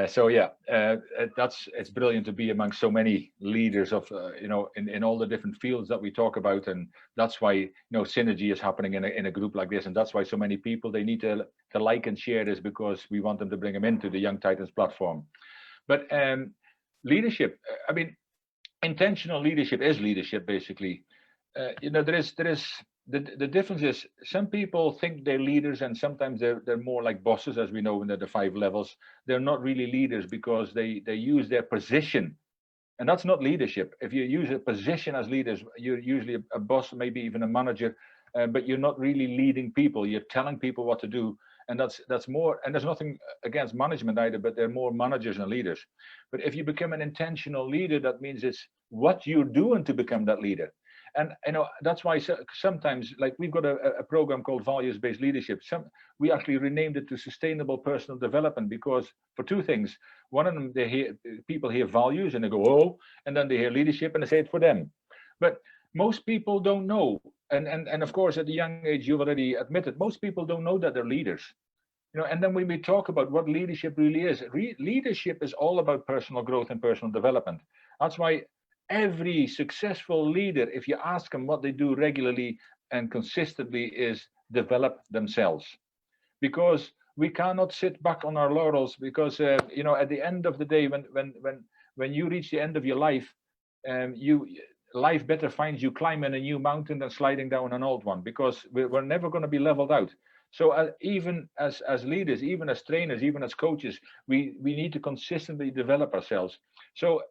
So yeah, it's brilliant to be among so many leaders of in all the different fields that we talk about, and that's why synergy is happening in a group like this, and that's why so many people, they need to like and share this, because we want them to bring them into the Young Titans platform. But leadership, I mean, intentional leadership is leadership basically. There is the difference is, some people think they're leaders, and sometimes they're more like bosses, as we know in the 5 levels. They're not really leaders because they use their position, and that's not leadership. If you use a position as leaders, you're usually a boss, maybe even a manager, but you're not really leading people. You're telling people what to do, and that's more. And there's nothing against management either, but they're more managers than leaders. But if you become an intentional leader, that means it's what you're doing to become that leader. And that's why sometimes, like, we've got a program called values-based leadership. We actually renamed it to sustainable personal development, because for 2 things. One of them, people hear values and they go, oh, and then they hear leadership and they say it for them. But most people don't know, and of course at a young age you've already admitted, most people don't know that they're leaders. And then when we talk about what leadership really is, leadership is all about personal growth and personal development. That's why every successful leader, if you ask them what they do regularly and consistently, is develop themselves. Because we cannot sit back on our laurels, because at the end of the day, when you reach the end of your life, life better finds you climbing a new mountain than sliding down an old one, because we're never going to be leveled out. So even as leaders, even as trainers, even as coaches, we need to consistently develop ourselves. So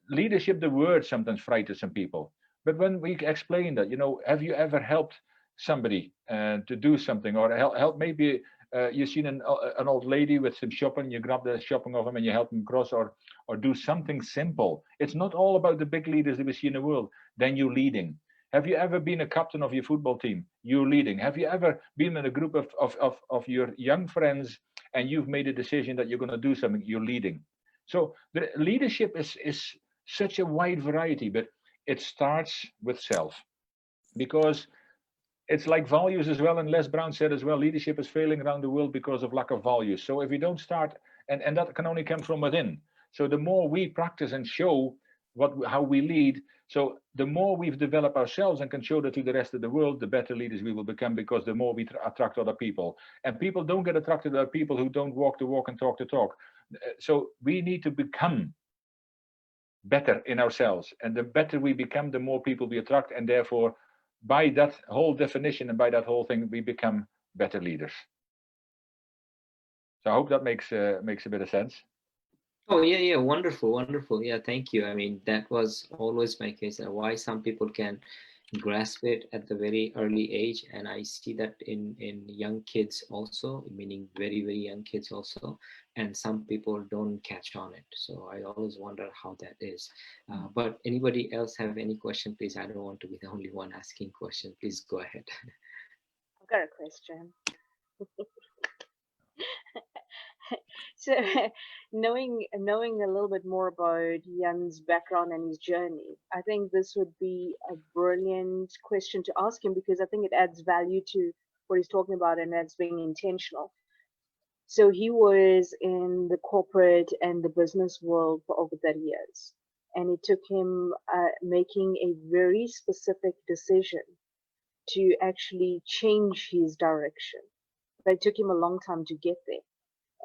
leadership, the word sometimes frightens some people. But when we explain that, have you ever helped somebody to do something, or help maybe you've seen an old lady with some shopping, you grab the shopping of them and you help them cross, or do something simple. It's not all about the big leaders that we see in the world. Then you're leading. Have you ever been a captain of your football team? You're leading. Have you ever been in a group of your young friends and you've made a decision that you're going to do something? You're leading. So the leadership is such a wide variety, but it starts with self, because it's like values as well. And Les Brown said as well, leadership is failing around the world because of lack of values. So if we don't start, and that can only come from within. So the more we practice and show how we lead, so the more we've developed ourselves and can show that to the rest of the world, the better leaders we will become, because the more we attract other people. And people don't get attracted to other people who don't walk the walk and talk the talk. So we need to become better in ourselves, and the better we become, the more people we attract, and therefore, by that whole definition and by that whole thing, we become better leaders. So I hope that makes a bit of sense. Oh yeah, wonderful. Yeah, thank you. I mean, that was always my case. Why some people can grasp it at the very early age, and I see that in young kids also, meaning very young kids also, and some people don't catch on it. So I always wonder how that is. But anybody else have any question, please? I don't want to be the only one asking question. Please go ahead. I've got a question. So, knowing a little bit more about Jan's background and his journey, I think this would be a brilliant question to ask him, because I think it adds value to what he's talking about, and that's being intentional. So he was in the corporate and the business world for over 30 years, and it took him making a very specific decision to actually change his direction. But it took him a long time to get there.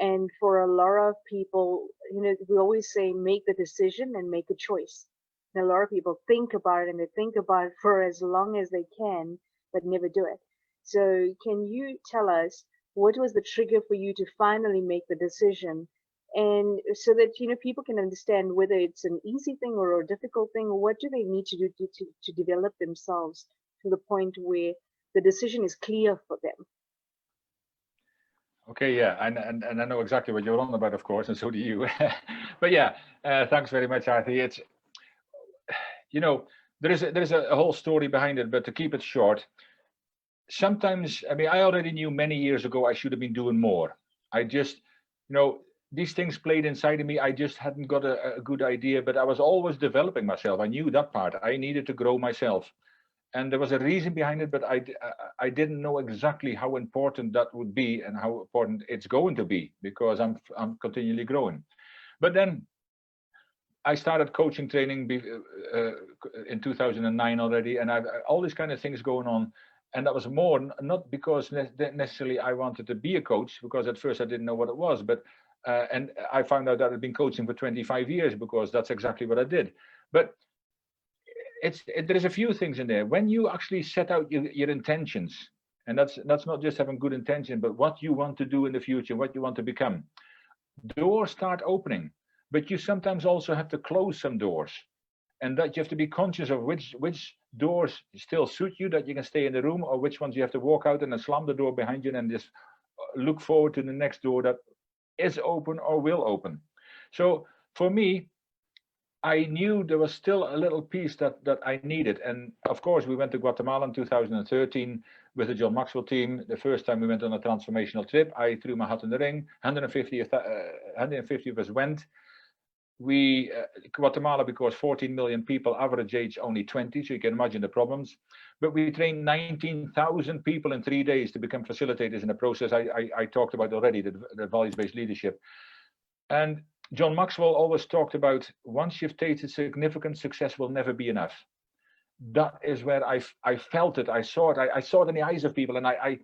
And for a lot of people, we always say make the decision and make a choice. And a lot of people think about it, and they think about it for as long as they can, but never do it. So can you tell us, what was the trigger for you to finally make the decision and so that people can understand whether it's an easy thing or a difficult thing, or what do they need to do to develop themselves to the point where the decision is clear for them. Okay, yeah, and I know exactly what you're on about, of course, and so do you. But yeah, thanks very much, Arthi. It's, there is a whole story behind it, but to keep it short, sometimes, I mean, I already knew many years ago I should have been doing more. I just, these things played inside of me. I just hadn't got a good idea, but I was always developing myself. I knew that part. I needed to grow myself. And there was a reason behind it, but I didn't know exactly how important that would be and how important it's going to be, because I'm continually growing. But then I started coaching training in 2009 already, and I've all these kind of things going on. And that was more not because necessarily I wanted to be a coach, because at first I didn't know what it was, but and I found out that I'd been coaching for 25 years because that's exactly what I did. But there's a few things in there. When you actually set out your intentions, and that's not just having good intention, but what you want to do in the future, what you want to become, doors start opening. But you sometimes also have to close some doors, and that you have to be conscious of which doors still suit you, that you can stay in the room, or which ones you have to walk out and then slam the door behind you and just look forward to the next door that is open or will open. So for me, I knew there was still a little piece that I needed. And of course, we went to Guatemala in 2013 with the John Maxwell team. The first time we went on a transformational trip, I threw my hat in the ring. 150 of us went. Guatemala, because 14 million people, average age only 20, so you can imagine the problems. But we trained 19,000 people in 3 days to become facilitators in a process I talked about already, the values-based leadership. And John Maxwell always talked about, once you've tasted significant success will never be enough. That is where I felt it. I saw it. I saw it in the eyes of people, and I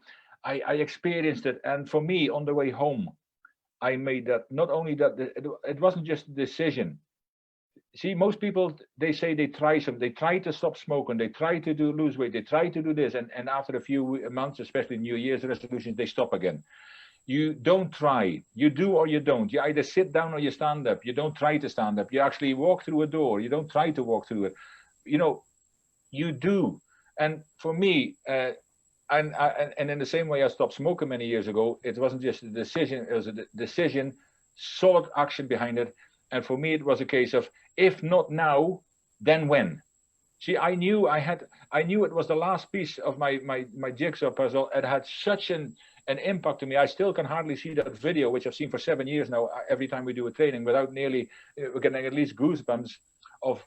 experienced it. And for me, on the way home, I made that, not only that, it wasn't just a decision. See, most people, they say they try to stop smoking, they try to lose weight, they try to do this, and after a few months, especially New Year's resolutions, they stop again. You don't try, you do or you don't. You either sit down or you stand up. You don't try to stand up. You actually walk through a door. You don't try to walk through it. You do. And for me, and in the same way I stopped smoking many years ago, it wasn't just a decision, it was a decision, solid action behind it. And for me, it was a case of, if not now, then when? See, I knew it was the last piece of my jigsaw puzzle. It had such an impact to me. I still can hardly see that video, which I've seen for 7 years now, every time we do a training, without nearly getting at least goosebumps of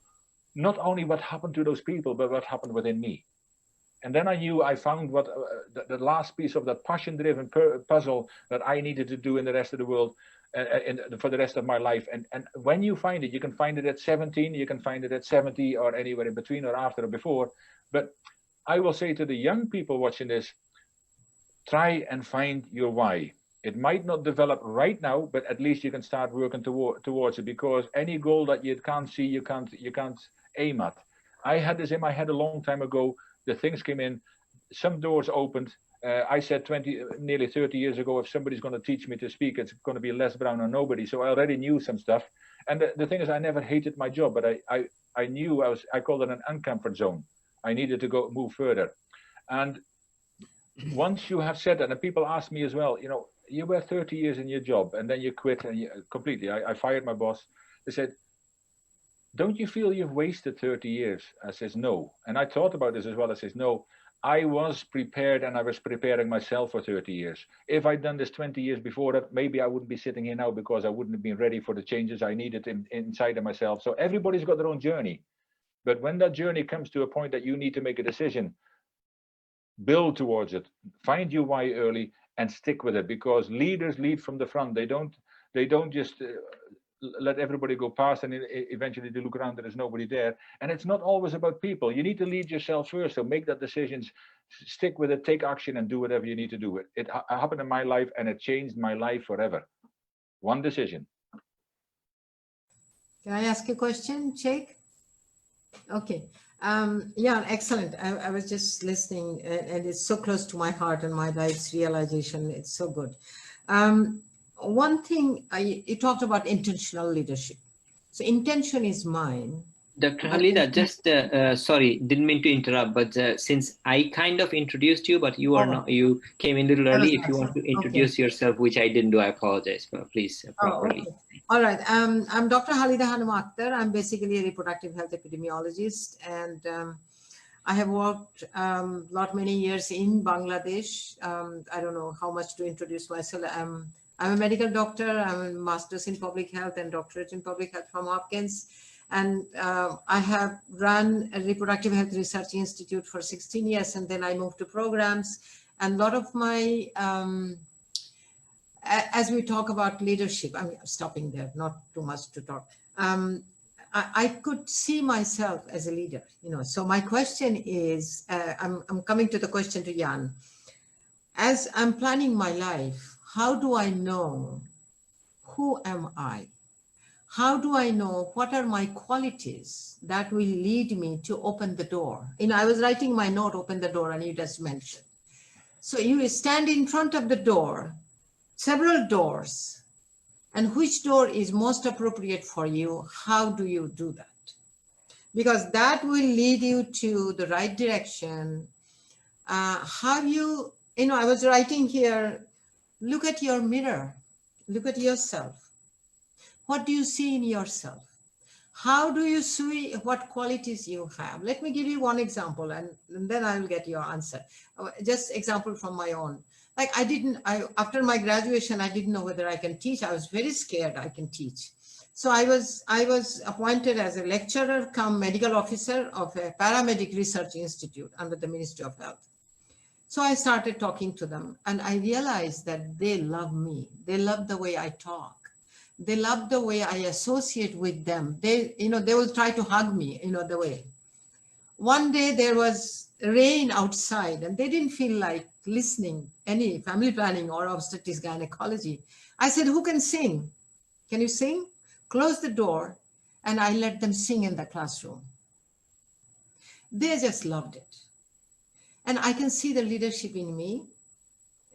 not only what happened to those people, but what happened within me. And then I knew I found what the last piece of that passion-driven puzzle that I needed to do in the rest of the world, for the rest of my life. And when you find it, you can find it at 17, you can find it at 70, or anywhere in between, or after or before. But I will say to the young people watching this, try and find your why. It might not develop right now, but at least you can start working towards it, because any goal that you can't see, you can't aim at. I had this in my head a long time ago. The things came in, some doors opened. I said nearly 30 years ago, if somebody's going to teach me to speak, it's going to be Les Brown or nobody. So I already knew some stuff. And the thing is, I never hated my job, but I knew I called it an uncomfort zone. I needed to move further. And once you have said that, and people ask me as well, you were 30 years in your job and then you quit and completely. I fired my boss. They said, don't you feel you've wasted 30 years? I says, no. And I thought about this as well. I says, no, I was prepared, and I was preparing myself for 30 years. If I'd done this 20 years before that, maybe I wouldn't be sitting here now, because I wouldn't have been ready for the changes I needed inside of myself. So everybody's got their own journey. But when that journey comes to a point that you need to make a decision, build towards it, find your why early and stick with it, because leaders lead from the front. They don't just let everybody go past, and eventually they look around, there is nobody there. And it's not always about people. You need to lead yourself first. So make that decisions, stick with it, take action, and do whatever you need to do. It happened in my life, and it changed my life forever. One decision. Can I ask a question, Sheikh? Okay. Yeah, excellent. I was just listening, and it's so close to my heart and my life's realization. It's so good. one thing, you talked about intentional leadership. So intention is mine. Dr. But Halida, just sorry, didn't mean to interrupt, but since I kind of introduced you, but you are not, you came in a little I was early. If not you sure. want to Okay. introduce yourself, which I didn't do, I apologize, but please properly. Okay. All right. I'm Dr. Halida Hanumather. I'm basically a reproductive health epidemiologist, and I have worked many years in Bangladesh. I don't know how much to introduce myself. I'm a medical doctor. I'm a master's in public health and doctorate in public health from Hopkins. And I have run a reproductive health research institute for 16 years, and then I moved to programs. And a lot of my, as we talk about leadership, I'm stopping there, not too much to talk. I could see myself as a leader, So my question is, I'm coming to the question to Jan. As I'm planning my life, how do I know who am I? How do I know what are my qualities that will lead me to open the door? I was writing my note, open the door, and you just mentioned. So you stand in front of the door, several doors, and which door is most appropriate for you? How do you do that? Because that will lead you to the right direction. I was writing here, look at your mirror, look at yourself. What do you see in yourself? How do you see what qualities you have? Let me give you one example, and then I will get your answer. Just example from my own. Like after my graduation, I didn't know whether I can teach. I was very scared I can teach. So I was appointed as a lecturer come medical officer of a paramedic research institute under the Ministry of Health. So I started talking to them, and I realized that they love me. They love the way I talk. They love the way I associate with them. They will try to hug me, the way. One day there was rain outside, and they didn't feel like listening any family planning or obstetrics gynecology. I said, who can sing? Can you sing? Close the door, and I let them sing in the classroom. They just loved it. And I can see the leadership in me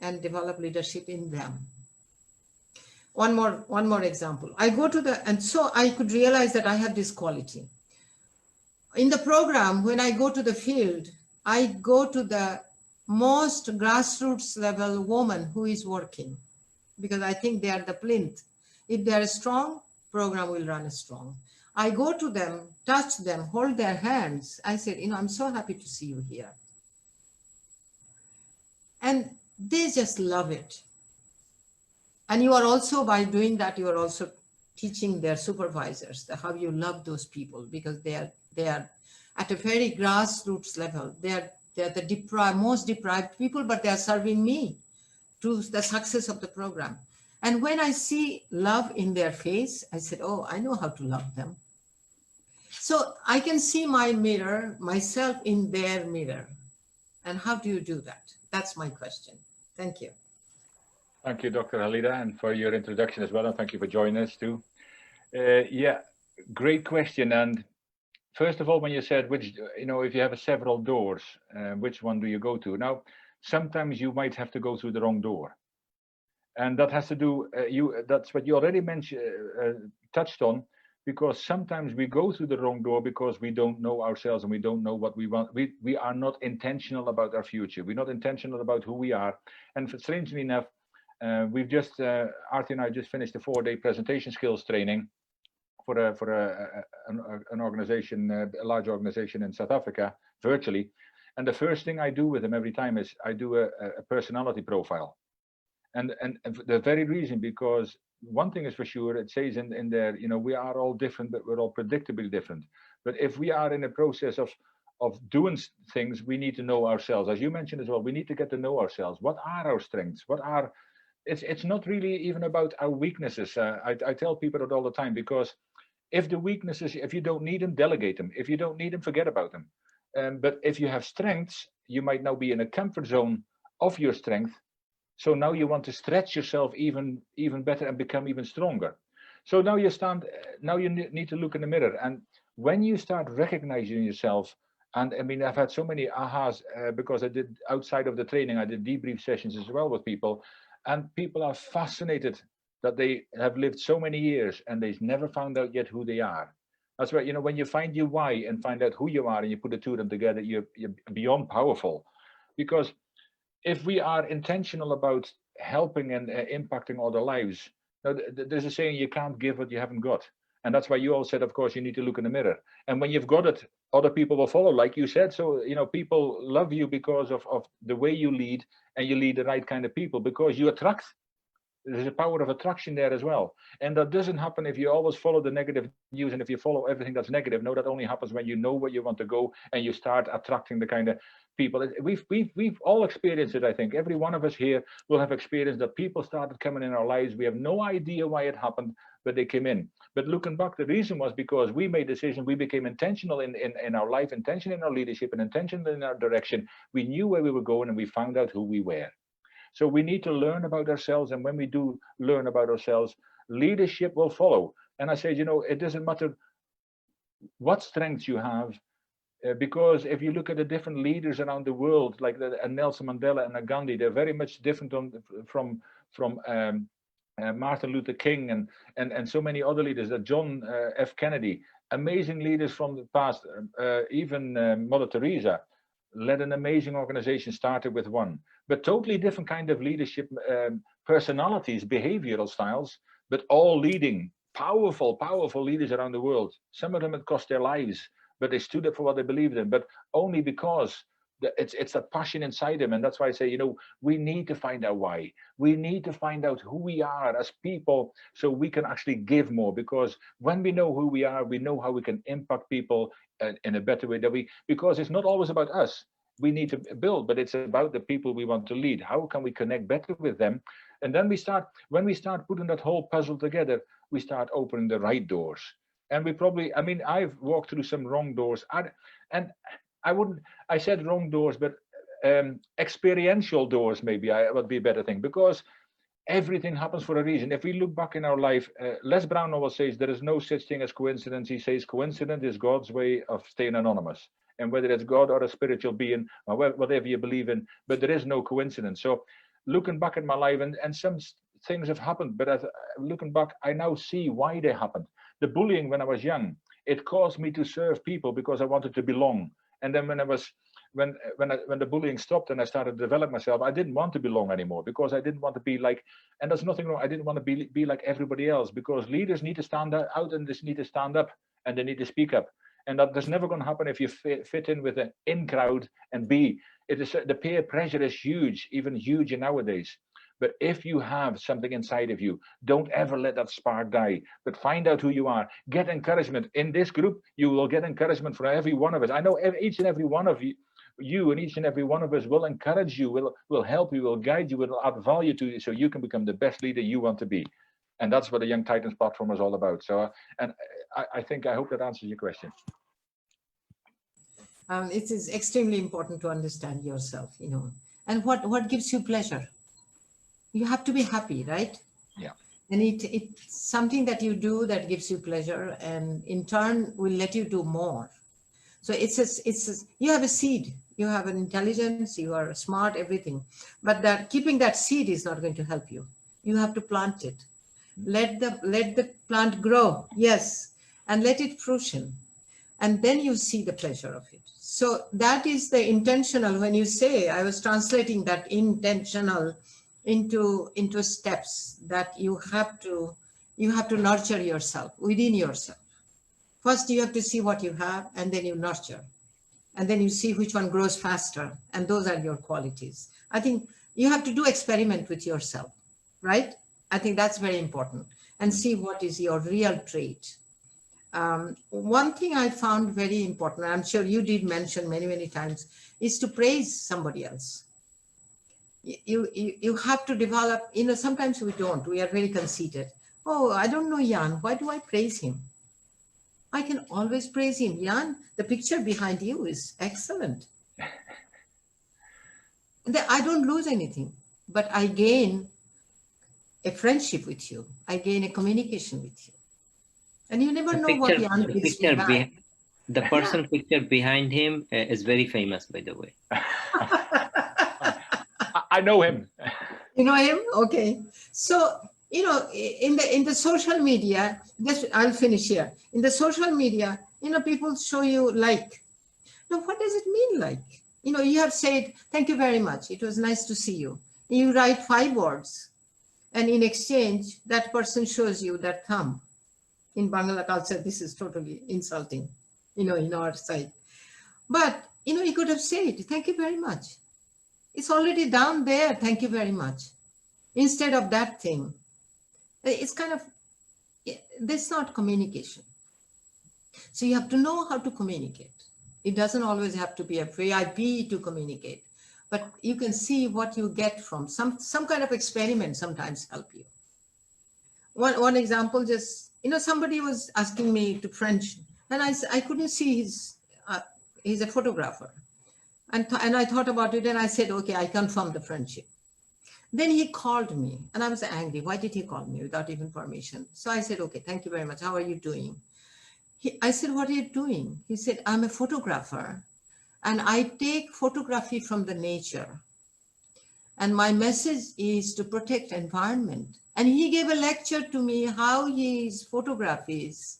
and develop leadership in them. One more example. I go to and so I could realize that I have this quality. In the program, when I go to the field, I go to the most grassroots level woman who is working, because I think they are the plinth. If they are strong, program will run strong. I go to them, touch them, hold their hands. I said, I'm so happy to see you here. And they just love it. And you are also, by doing that, you are also teaching their supervisors how you love those people, because they are at a very grassroots level. They're the most deprived people, but they are serving me to the success of the program. And when I see love in their face, I said, oh, I know how to love them. So I can see my mirror, myself in their mirror. And how do you do that? That's my question. Thank you. Thank you, Dr. Halida, and for your introduction as well, and thank you for joining us too. Yeah, great question. And first of all, when you said which, if you have several doors, which one do you go to? Now, sometimes you might have to go through the wrong door, and that has to do. That's what you already mentioned, touched on, because sometimes we go through the wrong door because we don't know ourselves and we don't know what we want. We are not intentional about our future. We're not intentional about who we are. And strangely enough, we've just Artie and I just finished a 4-day presentation skills training for an organization, a large organization in South Africa, virtually. And the first thing I do with them every time is I do a personality profile. And the very reason, because one thing is for sure, it says in there, we are all different, but we're all predictably different. But if we are in a process of doing things, we need to know ourselves. As you mentioned as well, we need to get to know ourselves. What are our strengths? It's not really even about our weaknesses. I tell people that all the time, because if the weaknesses, if you don't need them, delegate them. If you don't need them, forget about them. But if you have strengths, you might now be in a comfort zone of your strength. So now you want to stretch yourself even better and become even stronger. So now you need to look in the mirror. And when you start recognizing yourself, and I mean, I've had so many ahas because I did, outside of the training, I did debrief sessions as well with people. And people are fascinated that they have lived so many years and they've never found out yet who they are. That's right. You know, when you find your why and find out who you are and you put the two of them together, you're beyond powerful. Because if we are intentional about helping and impacting other lives, now, there's a saying, you can't give what you haven't got. And that's why you all said, of course, you need to look in the mirror. And when you've got it, other people will follow, like you said. So, you know, people love you because of the way you lead, and you lead the right kind of people because you attract. There's a power of attraction there as well. And that doesn't happen if you always follow the negative news and if you follow everything that's negative. No, that only happens when you know where you want to go and you start attracting the kind of people. We've all experienced it, I think. Every one of us here will have experienced that people started coming in our lives. We have no idea why it happened, but they came in. But looking back, the reason was because we made decisions. We became intentional in our life, intentional in our leadership, and intentional in our direction. We knew where we were going and we found out who we were. So we need to learn about ourselves. And when we do learn about ourselves, leadership will follow. And I said, you know, it doesn't matter what strengths you have, because if you look at the different leaders around the world, like Nelson Mandela and Gandhi, they're very much different from Martin Luther King and so many other leaders, John F. Kennedy, amazing leaders from the past, even Mother Teresa led an amazing organization, started with one, but totally different kind of leadership personalities, behavioral styles, but all leading powerful leaders around the world. Some of them had cost their lives, but they stood up for what they believed in, but only because it's that passion inside them. And that's why I say, you know, we need to find out why. We need to find out who we are as people so we can actually give more, because when we know who we are, we know how we can impact people in a better way, because it's not always about us. We need to build, but it's about the people we want to lead. How can we connect better with them? And then when we start putting that whole puzzle together, we start opening the right doors. And we probably, I mean, I've walked through some wrong doors, I said wrong doors, but experiential doors maybe would be a better thing, because everything happens for a reason. If we look back in our life, Les Brown always says there is no such thing as coincidence. He says coincidence is God's way of staying anonymous. And whether it's God or a spiritual being or whatever you believe in, but there is no coincidence. So looking back at my life, and some things have happened, but as looking back, I now see why they happened. The bullying when I was young, it caused me to serve people because I wanted to belong. And then when the bullying stopped and I started to develop myself, I didn't want to belong anymore, because I didn't want to be like, and there's nothing wrong, I didn't want to be like everybody else, because leaders need to stand out and they need to stand up and they need to speak up. And that's never going to happen if you fit in with an in crowd and the peer pressure is huge, even huger nowadays. But if you have something inside of you, don't ever let that spark die, but find out who you are. Get encouragement. In this group, you will get encouragement from every one of us. I know each and every one of you and each and every one of us will encourage you, will help you, will guide you, will add value to you so you can become the best leader you want to be. And that's what the Young Titans platform is all about. So, and I hope that answers your question. It is extremely important to understand yourself, you know, and what gives you pleasure. You have to be happy, right? Yeah. And it's something that you do that gives you pleasure, and in turn will let you do more. So you have a seed, you have an intelligence, you are smart, everything, but that keeping that seed is not going to help you. You have to plant it. Let the plant grow, yes, and let it fruition. And then you see the pleasure of it. So that is the intentional. When you say, I was translating that intentional into steps that you have to nurture yourself within yourself. First, you have to see what you have, and then you nurture. And then you see which one grows faster. And those are your qualities. I think you have to do experiment with yourself, right? I think that's very important. And see what is your real trait. One thing I found very important, I'm sure you did mention many, many times, is to praise somebody else. You have to develop, you know, sometimes we don't, we are very conceited. Oh, I don't know Jan, why do I praise him? I can always praise him. Jan, the picture behind you is excellent. I don't lose anything, but I gain a friendship with you. I gain a communication with you. And you never know what Jan gives me back. The person pictured behind him is very famous, by the way. I know him. You know him? Okay. So in the social media, just I'll finish here. In the social media, people show you like. Now, what does it mean like? You have said, thank you very much. It was nice to see you. You write 5 words, and in exchange, that person shows you that thumb. In Bangla culture, this is totally insulting, in our side. But, you could have said, thank you very much. It's already down there, thank you very much. Instead of that thing. It's kind of, this not communication. So you have to know how to communicate. It doesn't always have to be a VIP to communicate, but you can see what you get from some kind of experiment sometimes help you. One example, just, somebody was asking me to French, and I couldn't see he's a photographer. And I thought about it, and I said, okay, I confirm the friendship. Then he called me, and I was angry. Why did he call me without even permission? So I said, okay, thank you very much. How are you doing? I said, what are you doing? He said, I'm a photographer, and I take photography from the nature. And my message is to protect environment. And he gave a lecture to me how his photographies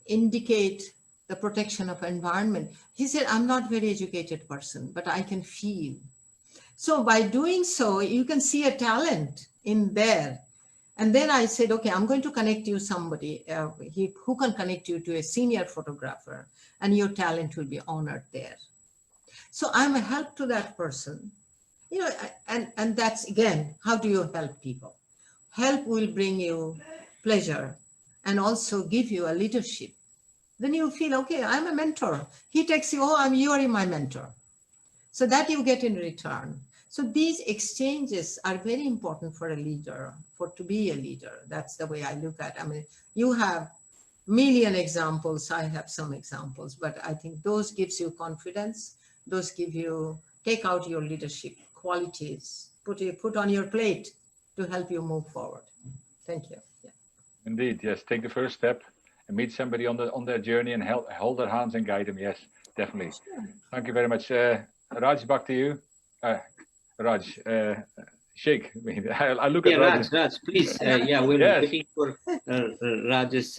indicate the protection of environment. He said, I'm not very educated person, but I can feel. So by doing so, you can see a talent in there. And then I said, okay, I'm going to connect you somebody who can connect you to a senior photographer, and your talent will be honored there. So I'm a help to that person. And that's, again, how do you help people? Help will bring you pleasure and also give you a leadership. Then you feel, okay, I'm a mentor. He takes you, oh, you are my mentor. So that you get in return. So these exchanges are very important for a leader, to be a leader. That's the way I look at it. I mean, you have million examples, I have some examples, but I think those gives you confidence. Those take out your leadership qualities, put on your plate to help you move forward. Thank you. Yeah. Indeed, yes. Take the first step and meet somebody on their journey and hold their hands and guide them. Yes, definitely. Sure. Thank you very much. Raj, back to you. Raj, Sheikh. I look at Raj. Raj, please. We're waiting for Raj's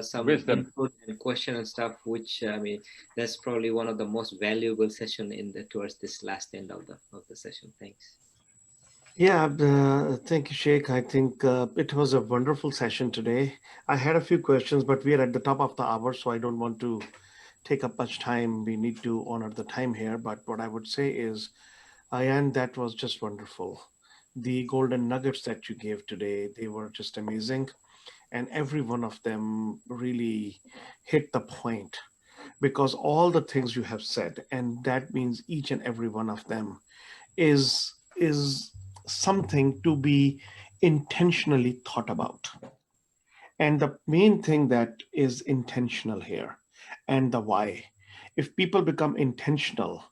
some wisdom, input and question and stuff, which that's probably one of the most valuable session towards this last end of the session. Thanks. Yeah, thank you, Sheikh. I think it was a wonderful session today. I had a few questions, but we are at the top of the hour, so I don't want to take up much time. We need to honor the time here. But what I would say is, Ayan, that was just wonderful. The golden nuggets that you gave today, they were just amazing. And every one of them really hit the point, because all the things you have said, and that means each and every one of them is something to be intentionally thought about. And the main thing that is intentional here, and the why. If people become intentional,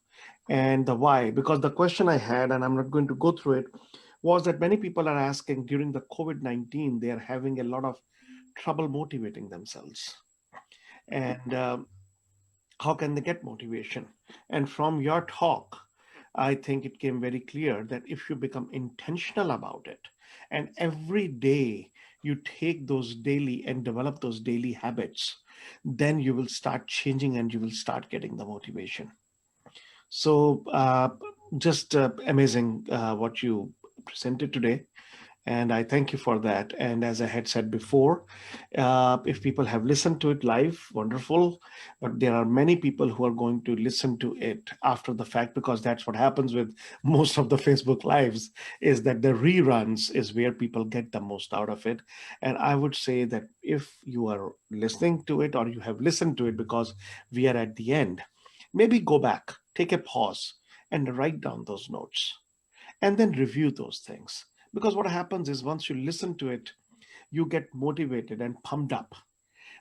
and the why, because the question I had, and I'm not going to go through it, was that many people are asking during the COVID-19, they are having a lot of trouble motivating themselves. And how can they get motivation? And from your talk, I think it came very clear that if you become intentional about it, and every day you take those daily and develop those daily habits, then you will start changing and you will start getting the motivation. So just amazing what you presented today. And I thank you for that. And as I had said before, if people have listened to it live, wonderful. But there are many people who are going to listen to it after the fact, because that's what happens with most of the Facebook lives, is that the reruns is where people get the most out of it. And I would say that if you are listening to it, or you have listened to it because we are at the end, maybe go back, take a pause, and write down those notes, and then review those things. Because what happens is, once you listen to it, you get motivated and pumped up.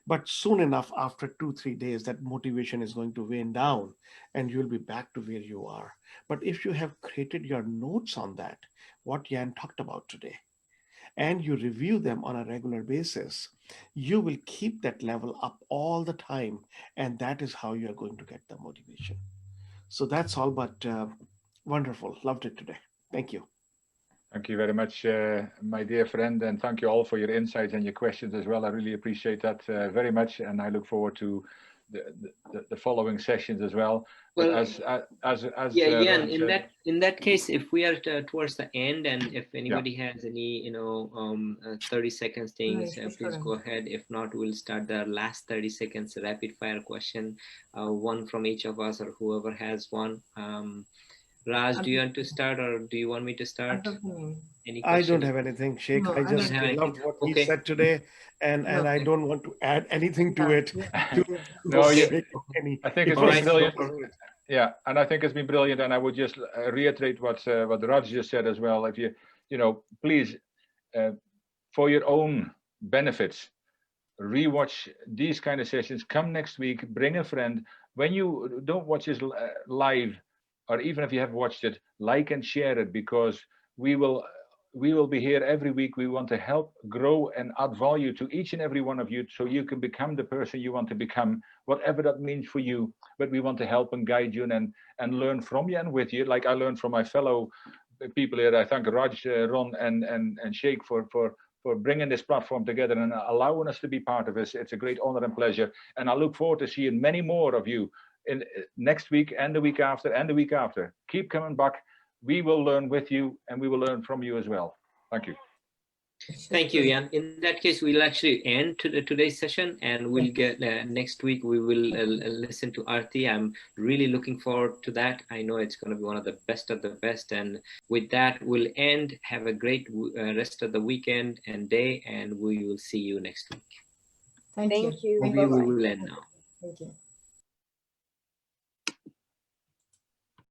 But soon enough, after 2-3 days, that motivation is going to wane down and you'll be back to where you are. But if you have created your notes on that, what Jan talked about today, and you review them on a regular basis, you will keep that level up all the time. And that is how you're going to get the motivation. So that's all, but wonderful. Loved it today. Thank you. Thank you very much, my dear friend, and thank you all for your insights and your questions as well. I really appreciate that very much, and I look forward to the following sessions as well. But Well, Ron in that case, if we are towards the end, and if anybody has any 30 seconds things, please go ahead. If not, we'll start the last 30 seconds rapid fire question, one from each of us or whoever has one. Raj, do you want to start, or do you want me to start? I don't have anything, Sheikh. No, I just loved what he said today, and I don't want to add anything to it. I think it's been brilliant. Yeah, and I think it's been brilliant, and I would just reiterate what Raj just said as well. If please, for your own benefits, rewatch these kind of sessions. Come next week, bring a friend. When you don't watch this live, or even if you have watched it, like and share it, because we will be here every week. We want to help grow and add value to each and every one of you, so you can become the person you want to become, whatever that means for you. But we want to help and guide you and learn from you and with you, like I learned from my fellow people here. I thank Raj, Ron, and Sheikh for bringing this platform together and allowing us to be part of this. It's a great honor and pleasure, and I look forward to seeing many more of you in next week and the week after and the week after. Keep coming back. We will learn with you, and we will learn from you as well. Thank you. Thank you, Jan. In that case, we'll actually end today's session, and we'll get next week. We will listen to Aarti. I'm really looking forward to that. I know it's going to be one of the best of the best. And with that, we'll end. Have a great rest of the weekend and day, and we will see you next week. Thank you. Thank you. We will end now. Thank you.